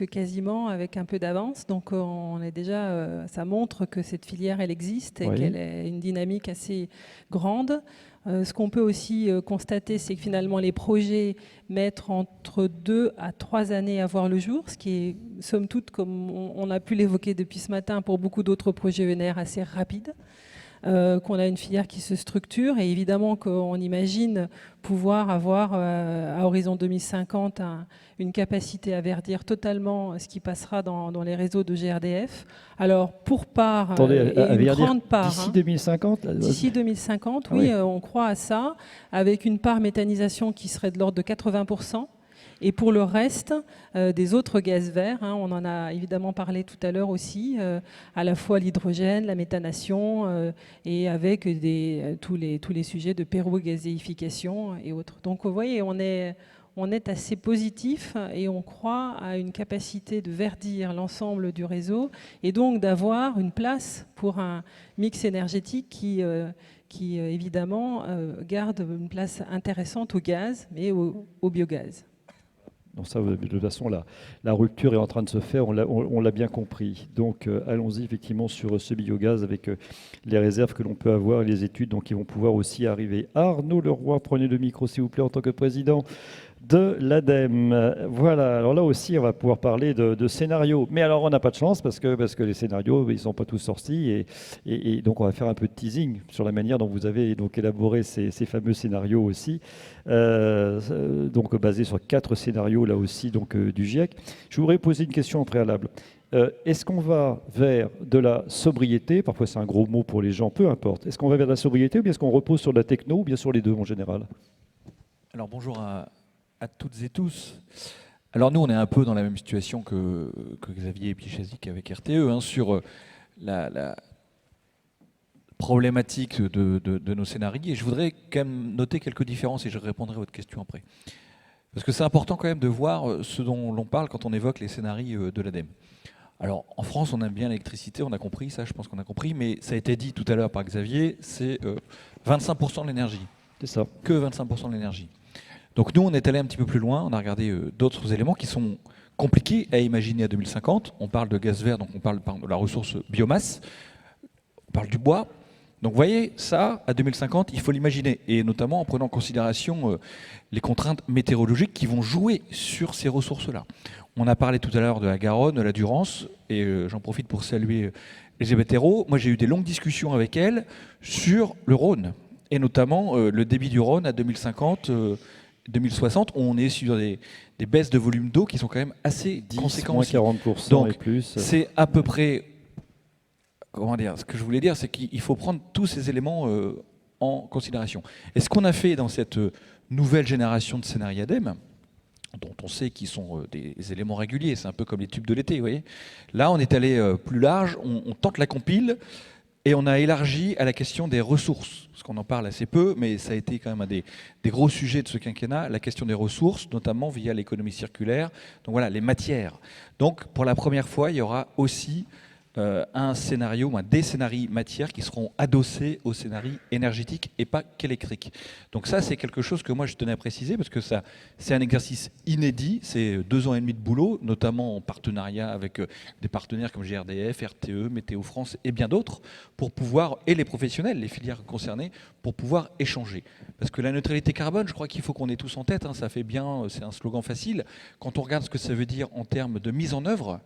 quasiment avec un peu d'avance. Donc on est déjà, ça montre que cette filière, elle existe et qu'elle a une dynamique assez grande. Ce qu'on peut aussi constater, c'est que finalement les projets mettent entre 2 à 3 années à voir le jour, ce qui est somme toute, comme on a pu l'évoquer depuis ce matin, pour beaucoup d'autres projets ENR assez rapide. Qu'on a une filière qui se structure et évidemment qu'on imagine pouvoir avoir à horizon 2050 une capacité à verdir totalement ce qui passera dans les réseaux de GRDF. Alors pour part, attendez, et une grande part. D'ici 2050 D'ici 2050, oui, on croit à ça, avec une part méthanisation qui serait de l'ordre de 80%. Et pour le reste, des autres gaz verts, on en a évidemment parlé tout à l'heure aussi, à la fois l'hydrogène, la méthanation, et avec tous les sujets de pyrogazéification et autres. Donc vous voyez, on est assez positif et on croit à une capacité de verdir l'ensemble du réseau et donc d'avoir une place pour un mix énergétique qui évidemment garde une place intéressante au gaz, mais au biogaz. Donc ça, de toute façon, la rupture est en train de se faire, on l'a bien compris. Donc allons-y effectivement sur ce biogaz avec les réserves que l'on peut avoir et les études donc, qui vont pouvoir aussi arriver. Arnaud Leroy, prenez le micro s'il vous plaît en tant que président de l'ADEME. Voilà, alors là aussi, on va pouvoir parler de scénarios. Mais alors, on n'a pas de chance parce que les scénarios, ils ne sont pas tous sortis. Et donc, on va faire un peu de teasing sur la manière dont vous avez donc élaboré ces fameux scénarios aussi. Donc, basés sur 4 scénarios, là aussi, donc, du GIEC. Je voudrais poser une question en préalable. Est-ce qu'on va vers de la sobriété? Parfois, c'est un gros mot pour les gens, peu importe. Est-ce qu'on va vers de la sobriété ou bien est-ce qu'on repose sur de la techno ou bien sur les deux en général? Alors bonjour à toutes et tous. Alors nous, on est un peu dans la même situation que Xavier Pichazik avec RTE, hein, sur la problématique de nos scénarios. Et je voudrais quand même noter quelques différences et je répondrai à votre question après. Parce que c'est important quand même de voir ce dont l'on parle quand on évoque les scénarios de l'ADEME. Alors en France, on aime bien l'électricité, on a compris, ça je pense qu'on a compris, mais ça a été dit tout à l'heure par Xavier, c'est 25% de l'énergie. C'est ça. Que 25% de l'énergie. Donc nous, on est allé un petit peu plus loin, on a regardé d'autres éléments qui sont compliqués à imaginer à 2050. On parle de gaz vert, donc on parle de la ressource biomasse, on parle du bois. Donc vous voyez, ça, à 2050, il faut l'imaginer, et notamment en prenant en considération les contraintes météorologiques qui vont jouer sur ces ressources-là. On a parlé tout à l'heure de la Garonne, de la Durance, et j'en profite pour saluer Elisabeth Hérault. Moi, j'ai eu des longues discussions avec elle sur le Rhône, et notamment le débit du Rhône à 2050, 2060, où on est sur des baisses de volume d'eau qui sont quand même assez conséquentes. Moins 40% Donc, et plus. c'est à peu près... Comment dire? Ce que je voulais dire, c'est qu'il faut prendre tous ces éléments en considération. Et ce qu'on a fait dans cette nouvelle génération de scénarios ADEME, dont on sait qu'ils sont des éléments réguliers, c'est un peu comme les tubes de l'été, vous voyez. Là, on est allé plus large, on tente la compile, et on a élargi à la question des ressources, parce qu'on en parle assez peu, mais ça a été quand même un des gros sujets de ce quinquennat, la question des ressources, notamment via l'économie circulaire. Donc voilà, les matières. Donc pour la première fois, il y aura aussi un scénario, des scénarios matières qui seront adossés aux scénarios énergétiques et pas qu'électriques. Donc ça, c'est quelque chose que moi je tenais à préciser parce que ça, c'est un exercice inédit. C'est 2 ans et demi de boulot, notamment en partenariat avec des partenaires comme GRDF, RTE, Météo France et bien d'autres, pour pouvoir, et les professionnels, les filières concernées, pour pouvoir échanger. Parce que la neutralité carbone, je crois qu'il faut qu'on ait tous en tête, hein, ça fait bien, c'est un slogan facile. Quand on regarde ce que ça veut dire en termes de mise en œuvre,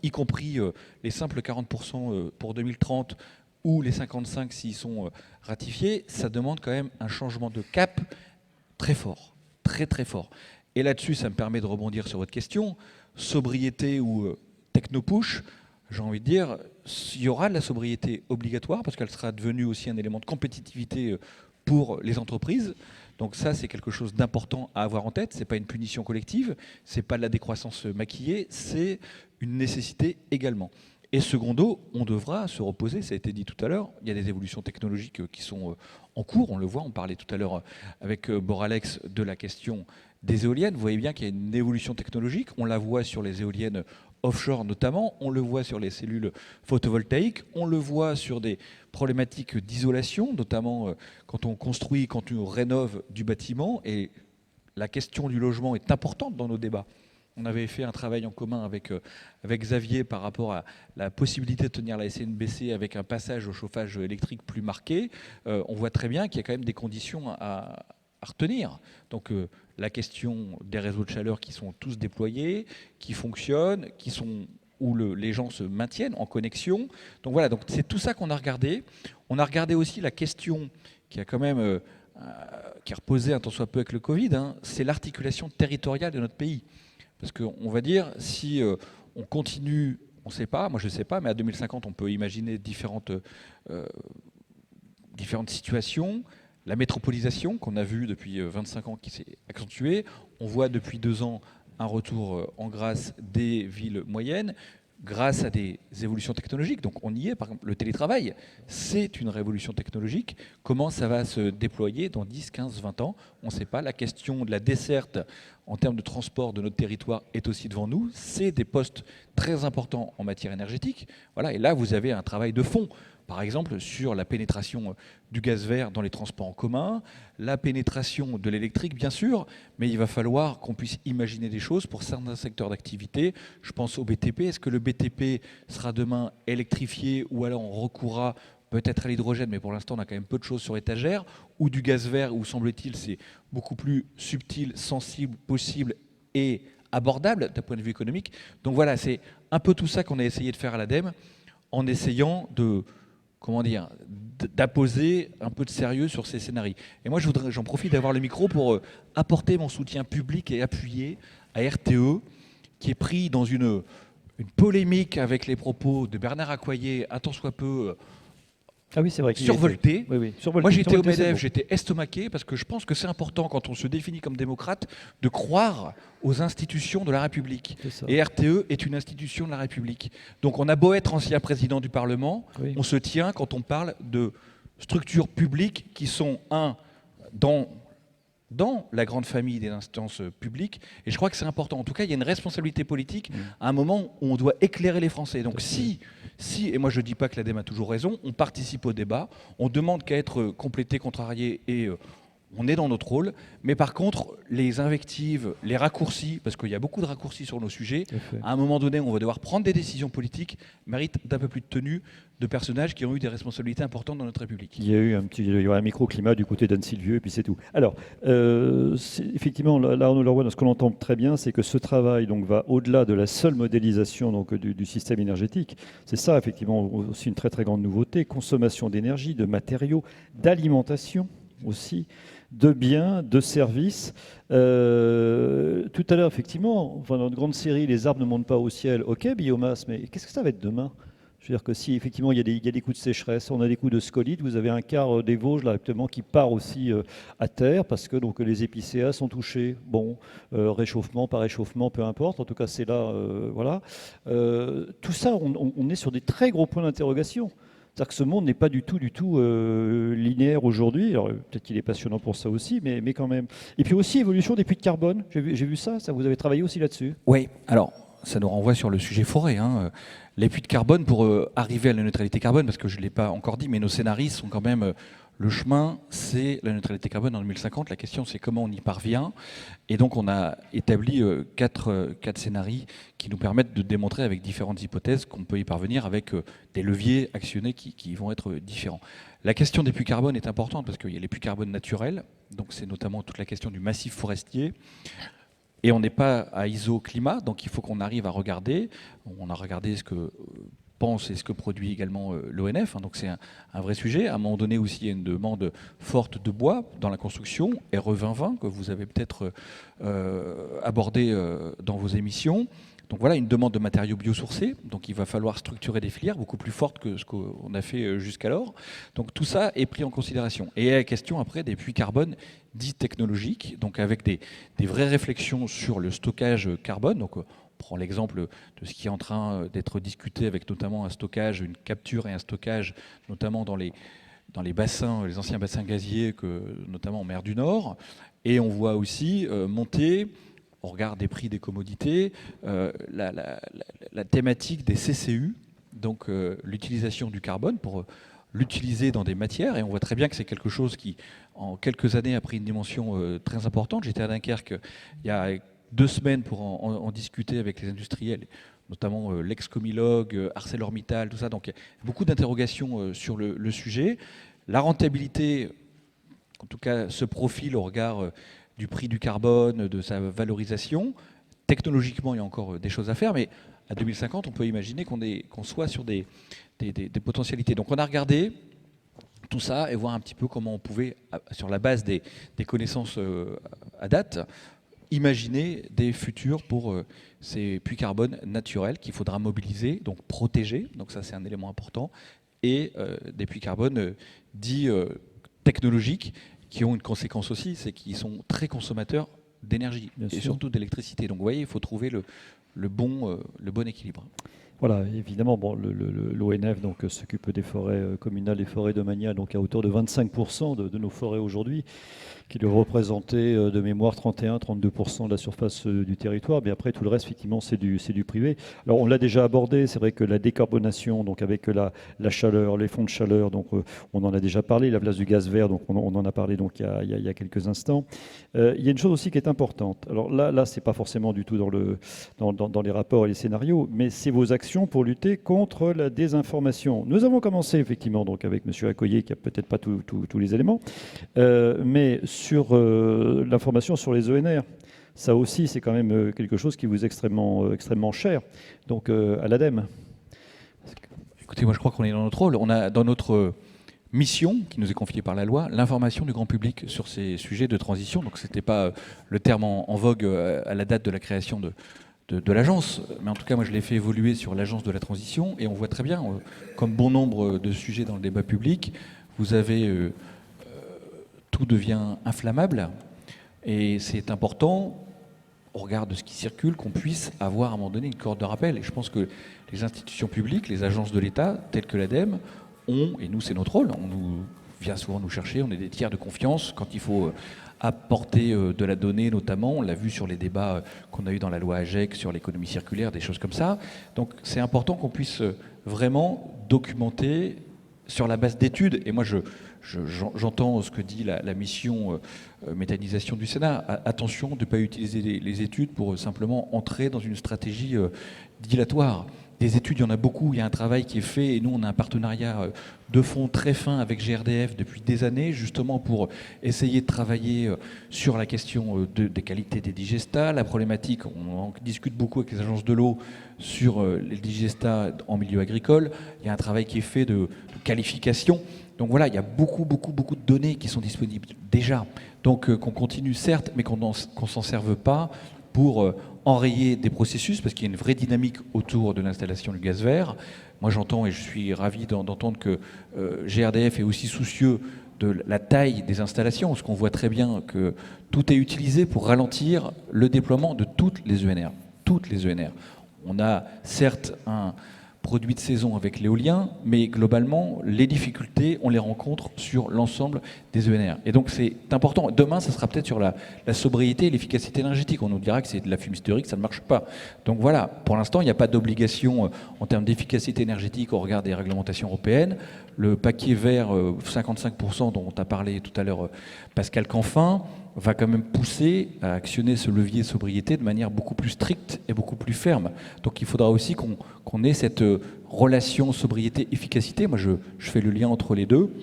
y compris les simples 40% pour 2030 ou les 55% s'ils sont ratifiés, ça demande quand même un changement de cap très fort, très très fort. Et là-dessus, ça me permet de rebondir sur votre question, sobriété ou techno-push, j'ai envie de dire, il y aura de la sobriété obligatoire parce qu'elle sera devenue aussi un élément de compétitivité pour les entreprises. Donc ça, c'est quelque chose d'important à avoir en tête. Ce n'est pas une punition collective, ce n'est pas de la décroissance maquillée, c'est une nécessité également. Et secondo, on devra se reposer, ça a été dit tout à l'heure, il y a des évolutions technologiques qui sont en cours, on le voit, on parlait tout à l'heure avec Boralex de la question des éoliennes. Vous voyez bien qu'il y a une évolution technologique, on la voit sur les éoliennes offshore notamment, on le voit sur les cellules photovoltaïques, on le voit sur des problématiques d'isolation, notamment quand on construit, quand on rénove du bâtiment, et la question du logement est importante dans nos débats. On avait fait un travail en commun avec Xavier par rapport à la possibilité de tenir la SNBC avec un passage au chauffage électrique plus marqué. On voit très bien qu'il y a quand même des conditions à retenir. Donc la question des réseaux de chaleur qui sont tous déployés, qui fonctionnent, où les gens se maintiennent en connexion. Donc voilà, donc c'est tout ça qu'on a regardé. On a regardé aussi la question qui a quand même qui a reposé un tant soit peu avec le Covid, hein, c'est l'articulation territoriale de notre pays. Parce qu'on va dire, si on continue, on ne sait pas, moi je ne sais pas, mais à 2050, on peut imaginer différentes situations. La métropolisation qu'on a vue depuis 25 ans qui s'est accentuée. On voit depuis 2 ans un retour en grâce des villes moyennes grâce à des évolutions technologiques. Donc on y est, par exemple, le télétravail, c'est une révolution technologique. Comment ça va se déployer dans 10, 15, 20 ans? On ne sait pas. La question de la desserte en termes de transport de notre territoire est aussi devant nous. C'est des postes très importants en matière énergétique. Voilà, et là, vous avez un travail de fond. Par exemple, sur la pénétration du gaz vert dans les transports en commun, la pénétration de l'électrique, bien sûr, mais il va falloir qu'on puisse imaginer des choses pour certains secteurs d'activité. Je pense au BTP. Est-ce que le BTP sera demain électrifié ou alors on recourra peut-être à l'hydrogène, mais pour l'instant on a quand même peu de choses sur étagère, ou du gaz vert, où semble-t-il c'est beaucoup plus subtil, sensible, possible et abordable d'un point de vue économique. Donc voilà, c'est un peu tout ça qu'on a essayé de faire à l'ADEME, en essayant de, comment dire, d'apposer un peu de sérieux sur ces scénarios. Et moi j'en profite d'avoir le micro pour apporter mon soutien public et appuyé à RTE, qui est pris dans une polémique avec les propos de Bernard Accoyer, un tant soit peu Ah oui, c'est vrai qu'il survolté. était- Oui, oui, survolté. Moi j'étais au Survolté, c'est MEDEF, bon. j'étais estomaqué, parce que je pense que c'est important, quand on se définit comme démocrate, de croire aux institutions de la République. C'est ça. Et RTE est une institution de la République. Donc on a beau être ancien président du Parlement, Oui. on se tient quand on parle de structures publiques qui sont, dans la grande famille des instances publiques, et je crois que c'est important. En tout cas, il y a une responsabilité politique à un moment où on doit éclairer les Français. Donc si, et moi je ne dis pas que l'ADEME a toujours raison, on participe au débat, on demande qu'à être complété, contrarié, et on est dans notre rôle, mais par contre, les invectives, les raccourcis, parce qu'il y a beaucoup de raccourcis sur nos sujets, Tout à fait. à un moment donné, on va devoir prendre des décisions politiques, méritent d'un peu plus de tenue de personnages qui ont eu des responsabilités importantes dans notre République. Il y a eu un microclimat du côté d'Anne Sylvieux, et puis c'est tout. Alors, effectivement, là, Arnaud Leroy, ce qu'on entend très bien, c'est que ce travail donc, va au-delà de la seule modélisation donc, du système énergétique. C'est ça, effectivement, aussi une très très grande nouveauté. Consommation d'énergie, de matériaux, d'alimentation aussi, de biens, de services. Tout à l'heure, effectivement, dans notre grande série, les arbres ne montent pas au ciel. Ok, biomasse, mais qu'est-ce que ça va être demain ? Je veux dire que si effectivement il y a des coups de sécheresse, on a des coups de scolyte, vous avez un quart des Vosges là actuellement qui part aussi à terre parce que donc les épicéas sont touchés. Bon, réchauffement, pas réchauffement, peu importe. En tout cas, c'est là, voilà. Tout ça, on est sur des très gros points d'interrogation. C'est-à-dire que ce monde n'est pas du tout linéaire aujourd'hui. Alors peut-être qu'il est passionnant pour ça aussi, mais quand même. Et puis aussi évolution des puits de carbone. J'ai vu ça. Vous avez travaillé aussi là-dessus. Oui, alors ça nous renvoie sur le sujet forêt. Les puits de carbone, pour arriver à la neutralité carbone, parce que je ne l'ai pas encore dit, mais nos scénaristes sont quand même... le chemin, c'est la neutralité carbone en 2050. La question, c'est comment on y parvient. Et donc, on a établi quatre scénarios qui nous permettent de démontrer avec différentes hypothèses qu'on peut y parvenir avec des leviers actionnés qui vont être différents. La question des puits carbone est importante parce qu'il y a les puits carbone naturels. Donc, c'est notamment toute la question du massif forestier. Et on n'est pas à ISO climat, donc il faut qu'on arrive à regarder. On a regardé ce que pense et ce que produit également l'ONF, donc c'est un vrai sujet. À un moment donné aussi, il y a une demande forte de bois dans la construction, RE 2020, que vous avez peut-être abordé dans vos émissions. Donc voilà, une demande de matériaux biosourcés, donc il va falloir structurer des filières beaucoup plus fortes que ce qu'on a fait jusqu'alors. Donc tout ça est pris en considération. Et la question après des puits carbone dits technologiques, donc avec des vraies réflexions sur le stockage carbone. Donc on prend l'exemple de ce qui est en train d'être discuté avec notamment un stockage, une capture et un stockage, notamment dans les bassins, les anciens bassins gaziers, notamment en mer du Nord. Et on voit aussi monter, au regard des prix des commodités, la thématique des CCU, donc l'utilisation du carbone pour l'utiliser dans des matières. Et on voit très bien que c'est quelque chose qui, en quelques années, a pris une dimension très importante. J'étais à Dunkerque il y a 2 semaines pour en discuter avec les industriels, notamment l'ex-Comilogue, ArcelorMittal, tout ça. Donc il y a beaucoup d'interrogations sur le sujet. La rentabilité, en tout cas, se profile au regard du prix du carbone, de sa valorisation. Technologiquement, il y a encore des choses à faire, mais à 2050, on peut imaginer qu'on soit sur des potentialités. Donc on a regardé tout ça et voir un petit peu comment on pouvait, sur la base des connaissances à date, imaginer des futurs pour ces puits carbone naturels qu'il faudra mobiliser, donc protéger, donc ça c'est un élément important, et des puits carbone dits technologiques, qui ont une conséquence aussi, c'est qu'ils sont très consommateurs d'énergie et surtout d'électricité. Donc vous voyez, il faut trouver le bon équilibre. Voilà, évidemment, bon, l'ONF s'occupe des forêts communales et forêts domaniales, donc à hauteur de 25% de nos forêts aujourd'hui, qui doit représenter de mémoire 31-32% de la surface du territoire. Mais après, tout le reste, effectivement, c'est du privé. Alors, on l'a déjà abordé. C'est vrai que la décarbonation, donc avec la chaleur, les fonds de chaleur, donc on en a déjà parlé. La place du gaz vert, donc on en a parlé donc il y a quelques instants. Il y a une chose aussi qui est importante. Alors là, c'est pas forcément du tout dans les rapports et les scénarios, mais c'est vos actions pour lutter contre la désinformation. Nous avons commencé effectivement donc avec M. Accoyer, qui a peut-être pas tous les éléments, mais sur l'information sur les ENR. Ça aussi, c'est quand même quelque chose qui vous est extrêmement cher, donc à l'ADEME. Écoutez, moi je crois qu'on est dans notre rôle. On a dans notre mission, qui nous est confiée par la loi, l'information du grand public sur ces sujets de transition. Donc ce n'était pas le terme en vogue à la date de la création de l'agence, mais en tout cas moi je l'ai fait évoluer sur l'agence de la transition, et on voit très bien, comme bon nombre de sujets dans le débat public, vous avez... tout devient inflammable, et c'est important, au regard de ce qui circule, qu'on puisse avoir à un moment donné une corde de rappel. Et je pense que les institutions publiques, les agences de l'État, telles que l'ADEME, ont, et nous c'est notre rôle, on vient souvent nous chercher, on est des tiers de confiance quand il faut apporter de la donnée notamment, on l'a vu sur les débats qu'on a eu dans la loi AGEC sur l'économie circulaire, des choses comme ça. Donc c'est important qu'on puisse vraiment documenter sur la base d'études, et moi j'entends ce que dit la mission méthanisation du Sénat. Attention de ne pas utiliser les études pour simplement entrer dans une stratégie dilatoire. Des études, il y en a beaucoup, il y a un travail qui est fait, et nous on a un partenariat de fond très fin avec GRDF depuis des années, justement pour essayer de travailler sur la question des qualités des digestats, la problématique, on en discute beaucoup avec les agences de l'eau sur les digestats en milieu agricole, il y a un travail qui est fait de qualification. Donc voilà, il y a beaucoup de données qui sont disponibles déjà. Donc qu'on continue certes, mais qu'on ne s'en serve pas pour enrayer des processus, parce qu'il y a une vraie dynamique autour de l'installation du gaz vert. Moi j'entends, et je suis ravi d'entendre que GRDF est aussi soucieux de la taille des installations, parce qu'on voit très bien que tout est utilisé pour ralentir le déploiement de toutes les ENR. Toutes les ENR. On a certes un produit de saison avec l'éolien, mais globalement, les difficultés, on les rencontre sur l'ensemble des ENR. Et donc c'est important. Demain, ça sera peut-être sur la sobriété et l'efficacité énergétique. On nous dira que c'est de la fumisterie, que ça ne marche pas. Donc voilà, pour l'instant, il n'y a pas d'obligation en termes d'efficacité énergétique au regard des réglementations européennes. Le paquet vert, 55% dont a parlé tout à l'heure Pascal Canfin, va quand même pousser à actionner ce levier sobriété de manière beaucoup plus stricte et beaucoup plus ferme. Donc il faudra aussi qu'on ait cette relation sobriété-efficacité. Moi, je fais le lien entre les deux.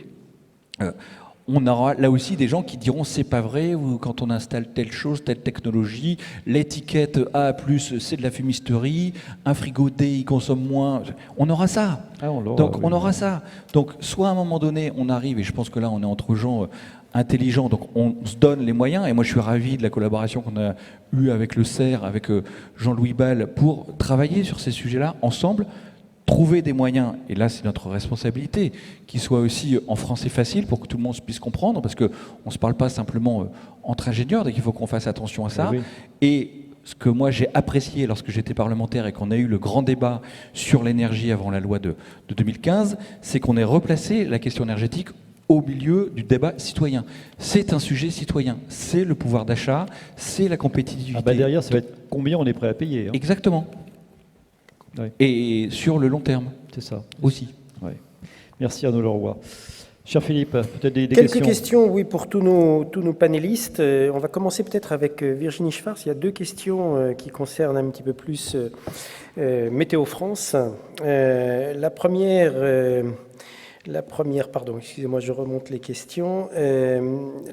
On aura là aussi des gens qui diront c'est pas vrai, ou quand on installe telle chose, telle technologie, l'étiquette A+, c'est de la fumisterie, un frigo D, il consomme moins. On aura ça. On aura ça. Donc soit à un moment donné, on arrive, et je pense que là on est entre gens intelligents, donc on se donne les moyens, et moi je suis ravi de la collaboration qu'on a eue avec le CER, avec Jean-Louis Ball, pour travailler sur ces sujets-là ensemble, trouver des moyens, et là c'est notre responsabilité, qui soient aussi en français facile pour que tout le monde puisse comprendre, parce qu'on ne se parle pas simplement entre ingénieurs, donc il faut qu'on fasse attention à ça. Oui. Et ce que moi j'ai apprécié lorsque j'étais parlementaire et qu'on a eu le grand débat sur l'énergie avant la loi de 2015, c'est qu'on ait replacé la question énergétique au milieu du débat citoyen. C'est un sujet citoyen, c'est le pouvoir d'achat, c'est la compétitivité. Derrière, ça va être combien on est prêt à payer. Exactement. Oui. Et sur le long terme. C'est ça. Aussi. Oui. Merci Arnaud Leroy. Cher Philippe, peut-être des questions. Quelques questions, oui, pour tous nos panélistes. On va commencer peut-être avec Virginie Schwartz. Il y a deux questions qui concernent un petit peu plus Météo France. La première, pardon, excusez-moi, je remonte les questions.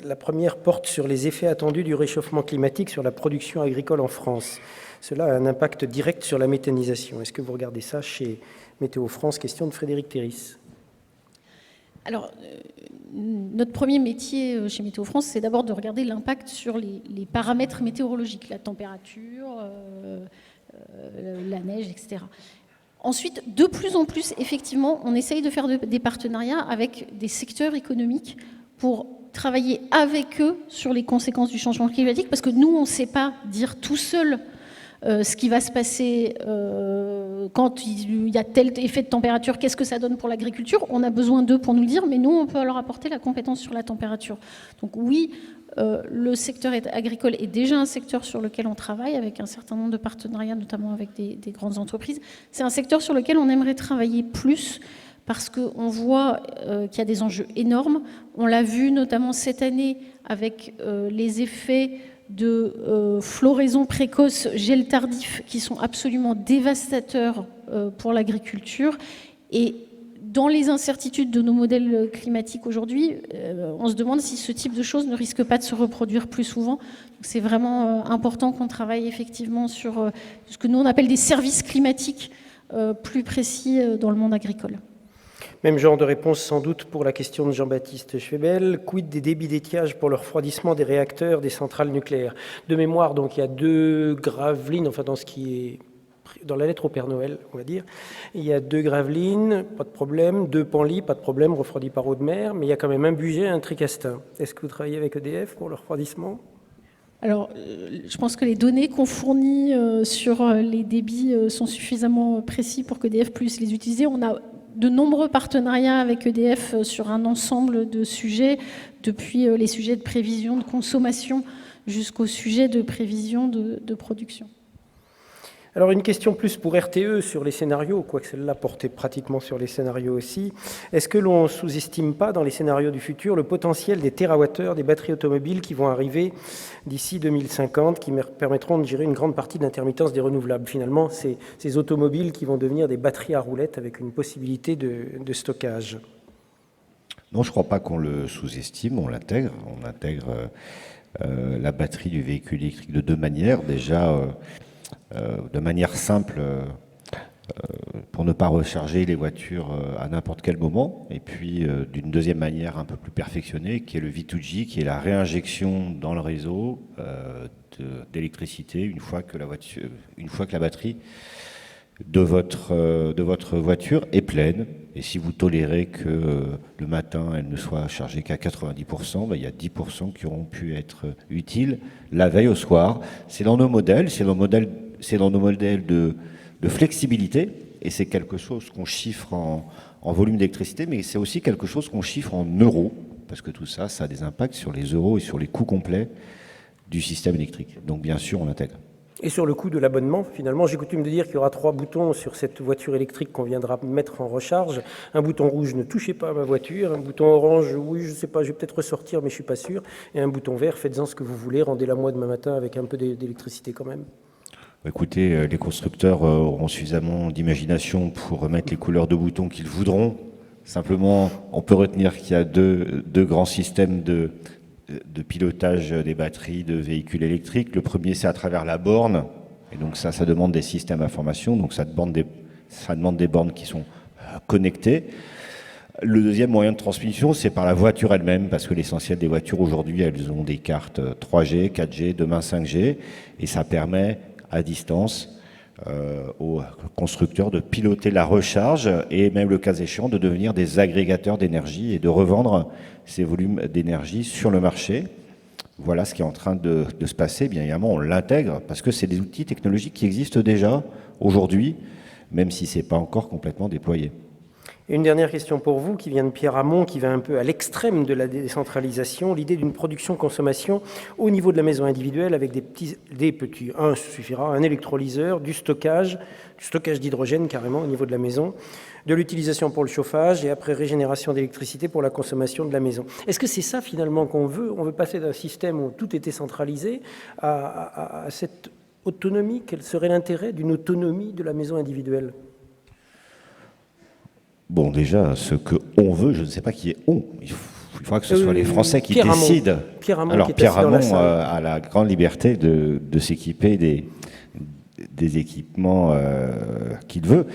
La première porte sur les effets attendus du réchauffement climatique sur la production agricole en France. Cela a un impact direct sur la méthanisation. Est-ce que vous regardez ça chez Météo France? Question de Frédéric Terris. Alors, notre premier métier chez Météo France, c'est d'abord de regarder l'impact sur les paramètres météorologiques, la température, la neige, etc. Ensuite, de plus en plus, effectivement, on essaye de faire des partenariats avec des secteurs économiques pour travailler avec eux sur les conséquences du changement climatique, parce que nous, on ne sait pas dire tout seul ce qui va se passer quand il y a tel effet de température, qu'est-ce que ça donne pour l'agriculture. On a besoin d'eux pour nous le dire, mais nous, on peut leur apporter la compétence sur la température. Donc oui, Le secteur agricole est déjà un secteur sur lequel on travaille avec un certain nombre de partenariats, notamment avec des grandes entreprises. C'est un secteur sur lequel on aimerait travailler plus parce qu'on voit qu'il y a des enjeux énormes. On l'a vu notamment cette année avec les effets de floraison précoce, gel tardif, qui sont absolument dévastateurs pour l'agriculture. Et dans les incertitudes de nos modèles climatiques aujourd'hui, on se demande si ce type de choses ne risque pas de se reproduire plus souvent. C'est vraiment important qu'on travaille effectivement sur ce que nous on appelle des services climatiques plus précis dans le monde agricole. Même genre de réponse sans doute pour la question de Jean-Baptiste Schwebel. Quid des débits d'étiage pour le refroidissement des réacteurs des centrales nucléaires? De mémoire, donc il y a 2 gravelines, enfin dans ce qui est dans la lettre au Père Noël, on va dire. Il y a 2 gravelines, pas de problème, 2 Panly, pas de problème, refroidi par eau de mer, mais il y a quand même un Bugey, un Tricastin. Est-ce que vous travaillez avec EDF pour le refroidissement? Alors, je pense que les données qu'on fournit sur les débits sont suffisamment précis pour qu'EDF puisse les utiliser. On a de nombreux partenariats avec EDF sur un ensemble de sujets, depuis les sujets de prévision de consommation jusqu'aux sujets de prévision de production. Alors une question plus pour RTE sur les scénarios, quoique celle-là portait pratiquement sur les scénarios aussi. Est-ce que l'on ne sous-estime pas dans les scénarios du futur le potentiel des térawattheures des batteries automobiles qui vont arriver d'ici 2050, qui permettront de gérer une grande partie de l'intermittence des renouvelables? Finalement, c'est ces automobiles qui vont devenir des batteries à roulettes avec une possibilité de stockage. Non, je ne crois pas qu'on le sous-estime, on l'intègre. On intègre la batterie du véhicule électrique de 2 manières. Déjà, de manière simple, pour ne pas recharger les voitures à n'importe quel moment, et puis d'une deuxième manière un peu plus perfectionnée, qui est le V2G, qui est la réinjection dans le réseau d'électricité une fois que la batterie de votre voiture est pleine. Et si vous tolérez que le matin, elle ne soit chargée qu'à 90%, il y a 10% qui auront pu être utiles la veille au soir. C'est dans nos modèles, c'est dans nos modèles de flexibilité, et c'est quelque chose qu'on chiffre en volume d'électricité, mais c'est aussi quelque chose qu'on chiffre en euros, parce que tout ça, ça a des impacts sur les euros et sur les coûts complets du système électrique. Donc bien sûr, on l'intègre. Et sur le coût de l'abonnement, finalement, j'ai coutume de dire qu'il y aura 3 boutons sur cette voiture électrique qu'on viendra mettre en recharge. Un bouton rouge, ne touchez pas à ma voiture. Un bouton orange, oui, je ne sais pas, je vais peut-être ressortir, mais je ne suis pas sûr. Et un bouton vert, faites-en ce que vous voulez, rendez-la moi demain matin avec un peu d'électricité quand même. Écoutez, les constructeurs auront suffisamment d'imagination pour mettre les couleurs de boutons qu'ils voudront. Simplement, on peut retenir qu'il y a deux grands systèmes de pilotage des batteries de véhicules électriques. Le premier, c'est à travers la borne. Et donc ça demande des systèmes d'information. Donc ça demande des bornes qui sont connectées. Le deuxième moyen de transmission, c'est par la voiture elle-même, parce que l'essentiel des voitures aujourd'hui, elles ont des cartes 3G, 4G, demain 5G. Et ça permet à distance aux constructeurs de piloter la recharge et même le cas échéant de devenir des agrégateurs d'énergie et de revendre ces volumes d'énergie sur le marché. Voilà ce qui est en train de se passer. Bien évidemment, on l'intègre parce que c'est des outils technologiques qui existent déjà aujourd'hui, même si ce n'est pas encore complètement déployé. Et une dernière question pour vous, qui vient de Pierre Hamon, qui va un peu à l'extrême de la décentralisation, l'idée d'une production-consommation au niveau de la maison individuelle avec des petits, un suffira, un électrolyseur, du stockage d'hydrogène carrément au niveau de la maison, de l'utilisation pour le chauffage et après régénération d'électricité pour la consommation de la maison. Est-ce que c'est ça finalement qu'on veut? On veut passer d'un système où tout était centralisé à cette autonomie? Quel serait l'intérêt d'une autonomie de la maison individuelle? Bon, déjà, ce qu'on veut, je ne sais pas qui est on. Il faudra que ce soit les Français qui décident. Pierre Hamon, alors, Pierre Hamon a la grande liberté de s'équiper des équipements qu'il veut.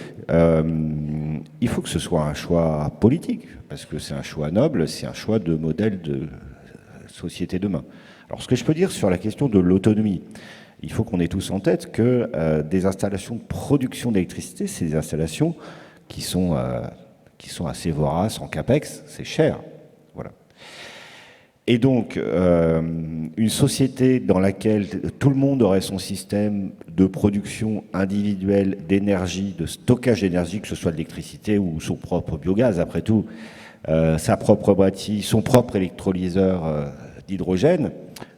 Il faut que ce soit un choix politique, parce que c'est un choix noble, c'est un choix de modèle de société demain. Alors, ce que je peux dire sur la question de l'autonomie, il faut qu'on ait tous en tête que des installations de production d'électricité, c'est des installations qui sont assez voraces en capex, c'est cher. Voilà. Et donc, une société dans laquelle tout le monde aurait son système de production individuelle d'énergie, de stockage d'énergie, que ce soit de l'électricité ou son propre biogaz, après tout, sa propre bâtie, son propre électrolyseur d'hydrogène,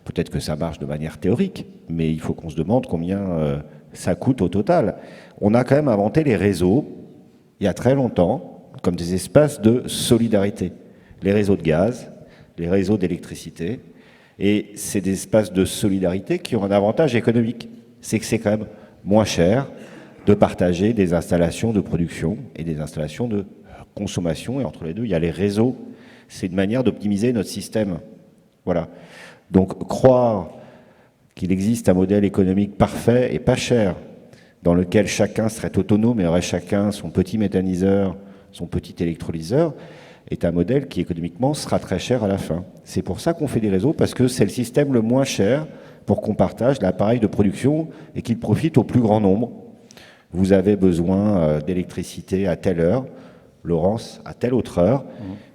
Peut-être que ça marche de manière théorique, mais il faut qu'on se demande combien ça coûte au total. On a quand même inventé les réseaux, il y a très longtemps, comme des espaces de solidarité. Les réseaux de gaz, les réseaux d'électricité, et c'est des espaces de solidarité qui ont un avantage économique. C'est que c'est quand même moins cher de partager des installations de production et des installations de consommation, et entre les deux, il y a les réseaux. C'est une manière d'optimiser notre système. Voilà. Donc, croire qu'il existe un modèle économique parfait et pas cher, dans lequel chacun serait autonome et aurait chacun son petit méthaniseur, son petit électrolyseur, est un modèle qui économiquement sera très cher à la fin. C'est pour ça qu'on fait des réseaux, parce que c'est le système le moins cher pour qu'on partage l'appareil de production et qu'il profite au plus grand nombre. Vous avez besoin d'électricité à telle heure, Laurence à telle autre heure,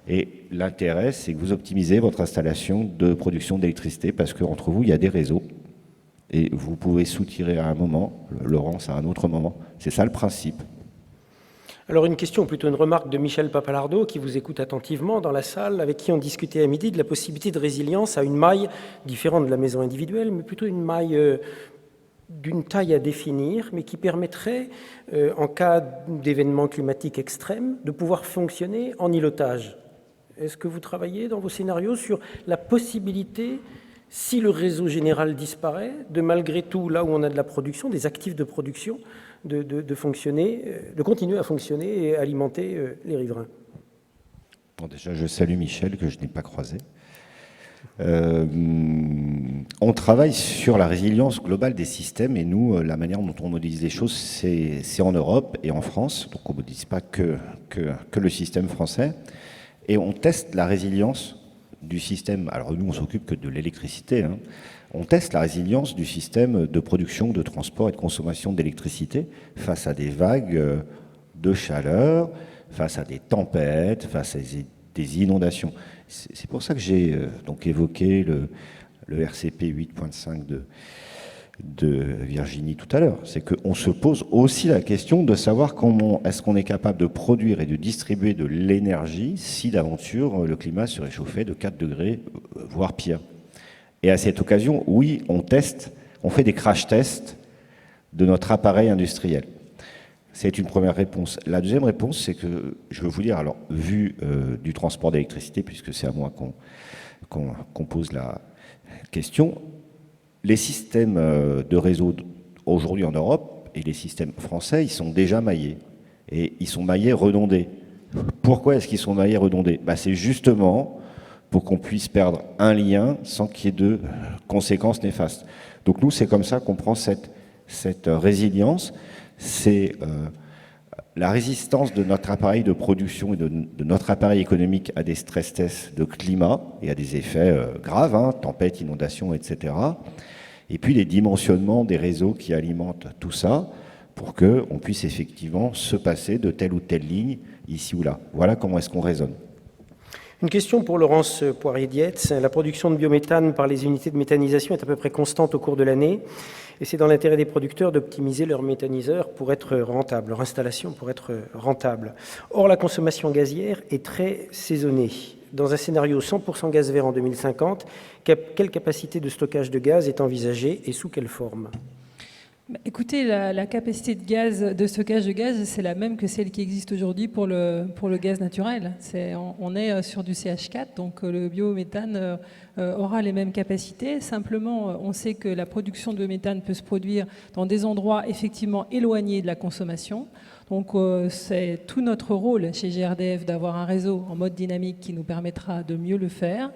et l'intérêt, c'est que vous optimisez votre installation de production d'électricité, parce qu'entre vous, il y a des réseaux, et vous pouvez soutirer à un moment, Laurence à un autre moment. C'est ça le principe. Alors une question, plutôt une remarque de Michel Papalardo, qui vous écoute attentivement dans la salle, avec qui on discutait à midi de la possibilité de résilience à une maille différente de la maison individuelle, mais plutôt une maille d'une taille à définir, mais qui permettrait, en cas d'événements climatiques extrêmes, de pouvoir fonctionner en îlotage. Est-ce que vous travaillez dans vos scénarios sur la possibilité, si le réseau général disparaît, de malgré tout, là où on a de la production, des actifs de production, de fonctionner, de continuer à fonctionner et alimenter les riverains? Bon, déjà, je salue Michel, que je n'ai pas croisé. On travaille sur la résilience globale des systèmes, et nous, la manière dont on modélise les choses, c'est en Europe et en France, donc on ne modélise pas que le système français, et on teste la résilience du système. Alors nous, on s'occupe que de l'électricité, hein. On teste la résilience du système de production, de transport et de consommation d'électricité face à des vagues de chaleur, face à des tempêtes, face à des inondations. C'est pour ça que j'ai donc évoqué le RCP 8.5 de Virginie tout à l'heure. C'est qu'on se pose aussi la question de savoir comment est-ce qu'on est capable de produire et de distribuer de l'énergie si d'aventure le climat se réchauffait de 4 degrés, voire pire. Et à cette occasion, oui, on teste, on fait des crash tests de notre appareil industriel. C'est une première réponse. La deuxième réponse, c'est que, je veux vous dire, alors, vu du transport d'électricité, puisque c'est à moi qu'on pose la question, les systèmes de réseau aujourd'hui en Europe et les systèmes français, ils sont déjà maillés. Et ils sont maillés redondés. Pourquoi est-ce qu'ils sont maillés redondés? C'est justement pour qu'on puisse perdre un lien sans qu'il y ait de conséquences néfastes. Donc nous, c'est comme ça qu'on prend cette résilience. C'est la résistance de notre appareil de production et de notre appareil économique à des stress tests de climat et à des effets graves, hein, tempêtes, inondations, etc. Et puis les dimensionnements des réseaux qui alimentent tout ça pour qu'on puisse effectivement se passer de telle ou telle ligne ici ou là. Voilà comment est-ce qu'on raisonne. Une question pour Laurence Poirier-Dietz. La production de biométhane par les unités de méthanisation est à peu près constante au cours de l'année, et c'est dans l'intérêt des producteurs d'optimiser leur méthaniseur pour être rentable, leur installation pour être rentable. Or, la consommation gazière est très saisonnée. Dans un scénario 100% gaz vert en 2050, quelle capacité de stockage de gaz est envisagée et sous quelle forme ? Écoutez, la capacité de stockage de gaz, c'est la même que celle qui existe aujourd'hui pour le gaz naturel. On est sur du CH4, donc le biométhane aura les mêmes capacités. Simplement, on sait que la production de méthane peut se produire dans des endroits effectivement éloignés de la consommation. Donc c'est tout notre rôle chez GRDF d'avoir un réseau en mode dynamique qui nous permettra de mieux le faire.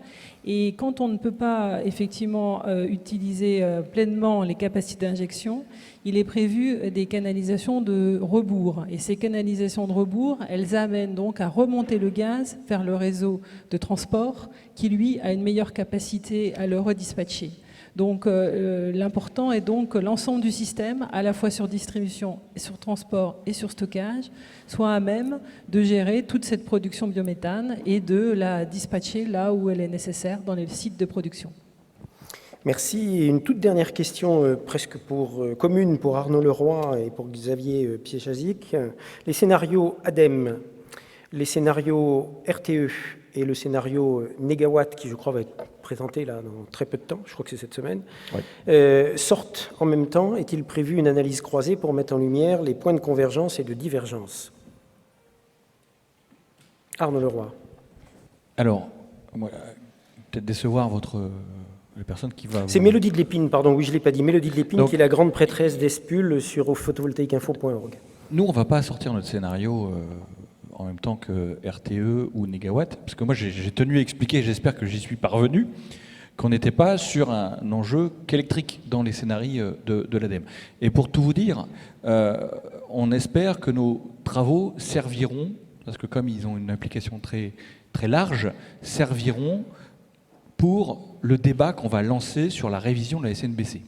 Et quand on ne peut pas effectivement utiliser pleinement les capacités d'injection, il est prévu des canalisations de rebours. Et ces canalisations de rebours, elles amènent donc à remonter le gaz vers le réseau de transport qui, lui, a une meilleure capacité à le redispatcher. Donc l'important est donc que l'ensemble du système, à la fois sur distribution, sur transport et sur stockage, soit à même de gérer toute cette production biométhane et de la dispatcher là où elle est nécessaire dans les sites de production. Merci. Et une toute dernière question presque commune pour Arnaud Leroy et pour Xavier Piéchazic. Les scénarios ADEME, les scénarios RTE et le scénario Négawatt, qui je crois va être présenté là dans très peu de temps, je crois que c'est cette semaine, sortent en même temps. Est-il prévu une analyse croisée pour mettre en lumière les points de convergence et de divergence? Arnaud Leroy. Alors, moi, peut-être décevoir la personne qui va... C'est Mélodie de Lépine, pardon, oui, je ne l'ai pas dit. Mélodie de Lépine, Donc, qui est la grande prêtresse d'Espule sur photovoltaïqueinfo.org. Nous, on ne va pas sortir notre scénario en même temps que RTE ou Négawatt, parce que moi, j'ai tenu à expliquer, j'espère que j'y suis parvenu, qu'on n'était pas sur un enjeu qu'électrique dans les scénarios de l'ADEME. Et pour tout vous dire, on espère que nos travaux serviront, parce que comme ils ont une implication très, très large, serviront pour le débat qu'on va lancer sur la révision de la SNBC.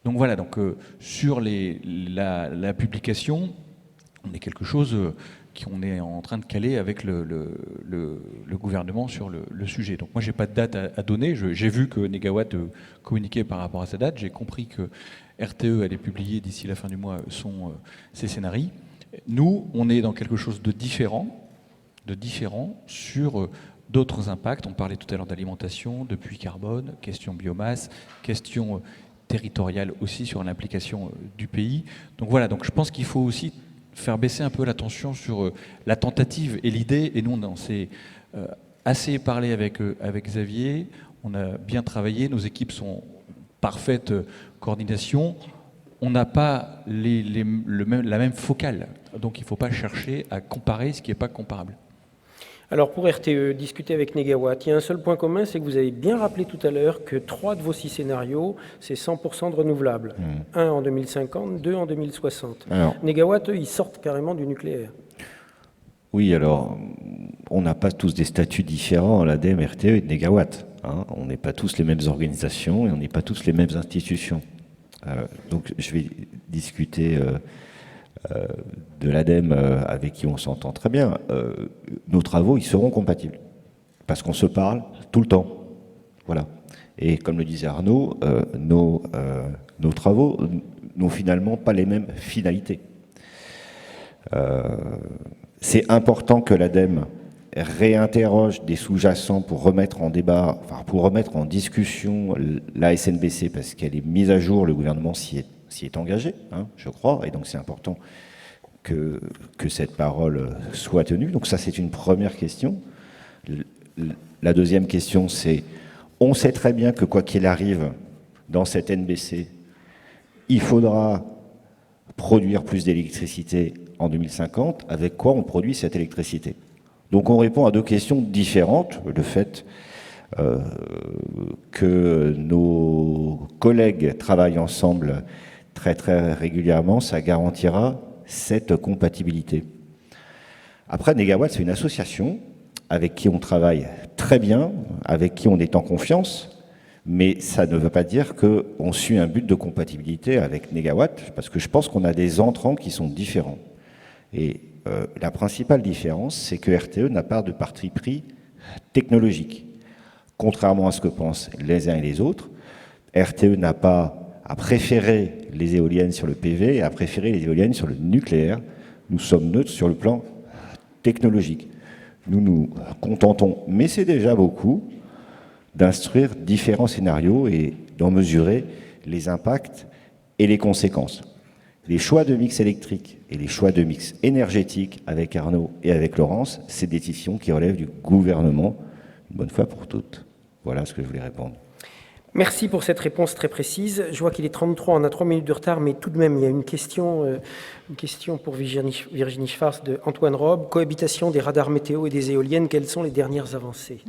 Donc voilà, donc, sur la publication, on est quelque chose qu'on est en train de caler avec le gouvernement sur le sujet. Donc moi, je n'ai pas de date à donner. J'ai vu que Négawatt communiquait par rapport à sa date. J'ai compris que RTE allait publier d'ici la fin du mois ses scénarios. Nous, on est dans quelque chose de différent sur d'autres impacts. On parlait tout à l'heure d'alimentation, de puits carbone, question biomasse, question territoriale aussi sur l'implication du pays. Donc voilà, donc je pense qu'il faut aussi faire baisser un peu la tension sur la tentative et l'idée. Et nous, on s'est assez parlé avec Xavier, on a bien travaillé, nos équipes sont en parfaite coordination. On n'a pas la même focale, donc il ne faut pas chercher à comparer ce qui n'est pas comparable. Alors pour RTE, discuter avec Négawatt, il y a un seul point commun, c'est que vous avez bien rappelé tout à l'heure que 3 de vos 6 scénarios, c'est 100% de renouvelables. Un en 2050, 2 en 2060. Négawatt, eux, ils sortent carrément du nucléaire. Oui, alors, on n'a pas tous des statuts différents, l'ADEME, RTE et Négawatt. Hein. On n'est pas tous les mêmes organisations et on n'est pas tous les mêmes institutions. Donc je vais discuter de l'ADEME avec qui on s'entend très bien. Nos travaux, ils seront compatibles parce qu'on se parle tout le temps. Voilà. Et comme le disait Arnaud, nos travaux n'ont finalement pas les mêmes finalités. C'est important que l'ADEME réinterroge des sous-jacents pour remettre en débat, enfin pour remettre en discussion la SNBC parce qu'elle est mise à jour, le gouvernement s'y est engagé, hein, je crois, et donc c'est important que cette parole soit tenue. Donc ça, c'est une première question. La deuxième question, c'est, on sait très bien que quoi qu'il arrive dans cette NBC, il faudra produire plus d'électricité en 2050. Avec quoi on produit cette électricité? Donc on répond à deux questions différentes. Le fait que nos collègues travaillent ensemble très très régulièrement, ça garantira cette compatibilité. Après, Négawatt, c'est une association avec qui on travaille très bien, avec qui on est en confiance, mais ça ne veut pas dire qu'on suit un but de compatibilité avec Négawatt, parce que je pense qu'on a des entrants qui sont différents. Et la principale différence, c'est que RTE n'a pas de parti pris technologique. Contrairement à ce que pensent les uns et les autres, RTE n'a pas à préférer les éoliennes sur le PV et à préférer les éoliennes sur le nucléaire. Nous sommes neutres sur le plan technologique. Nous nous contentons, mais c'est déjà beaucoup, d'instruire différents scénarios et d'en mesurer les impacts et les conséquences. Les choix de mix électrique et les choix de mix énergétique avec Arnaud et avec Laurence, c'est des décisions qui relèvent du gouvernement, une bonne fois pour toutes. Voilà ce que je voulais répondre. Merci pour cette réponse très précise. Je vois qu'il est 33, on a 3 minutes de retard, mais tout de même, il y a une question pour Virginie Schwarz de Antoine Robe. Cohabitation des radars météo et des éoliennes, quelles sont les dernières avancées?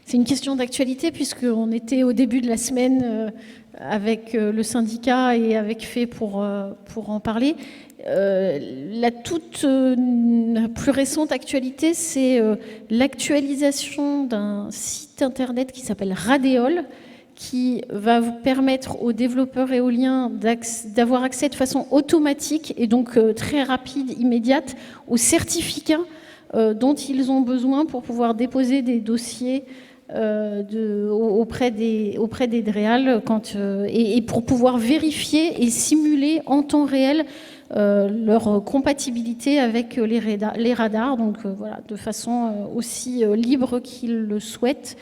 C'est une question d'actualité puisqu'on était au début de la semaine avec le syndicat et avec FE pour en parler. La toute plus récente actualité, c'est l'actualisation d'un site internet qui s'appelle Radéol, qui va vous permettre aux développeurs éoliens d'avoir accès de façon automatique et donc très rapide, immédiate, aux certificats dont ils ont besoin pour pouvoir déposer des dossiers auprès des DREAL et pour pouvoir vérifier et simuler en temps réel leur compatibilité avec les radars, donc voilà, de façon aussi libre qu'ils le souhaitent.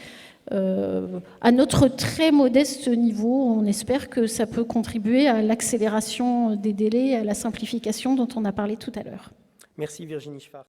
À notre très modeste niveau, on espère que ça peut contribuer à l'accélération des délais, à la simplification dont on a parlé tout à l'heure. Merci Virginie Schwartz.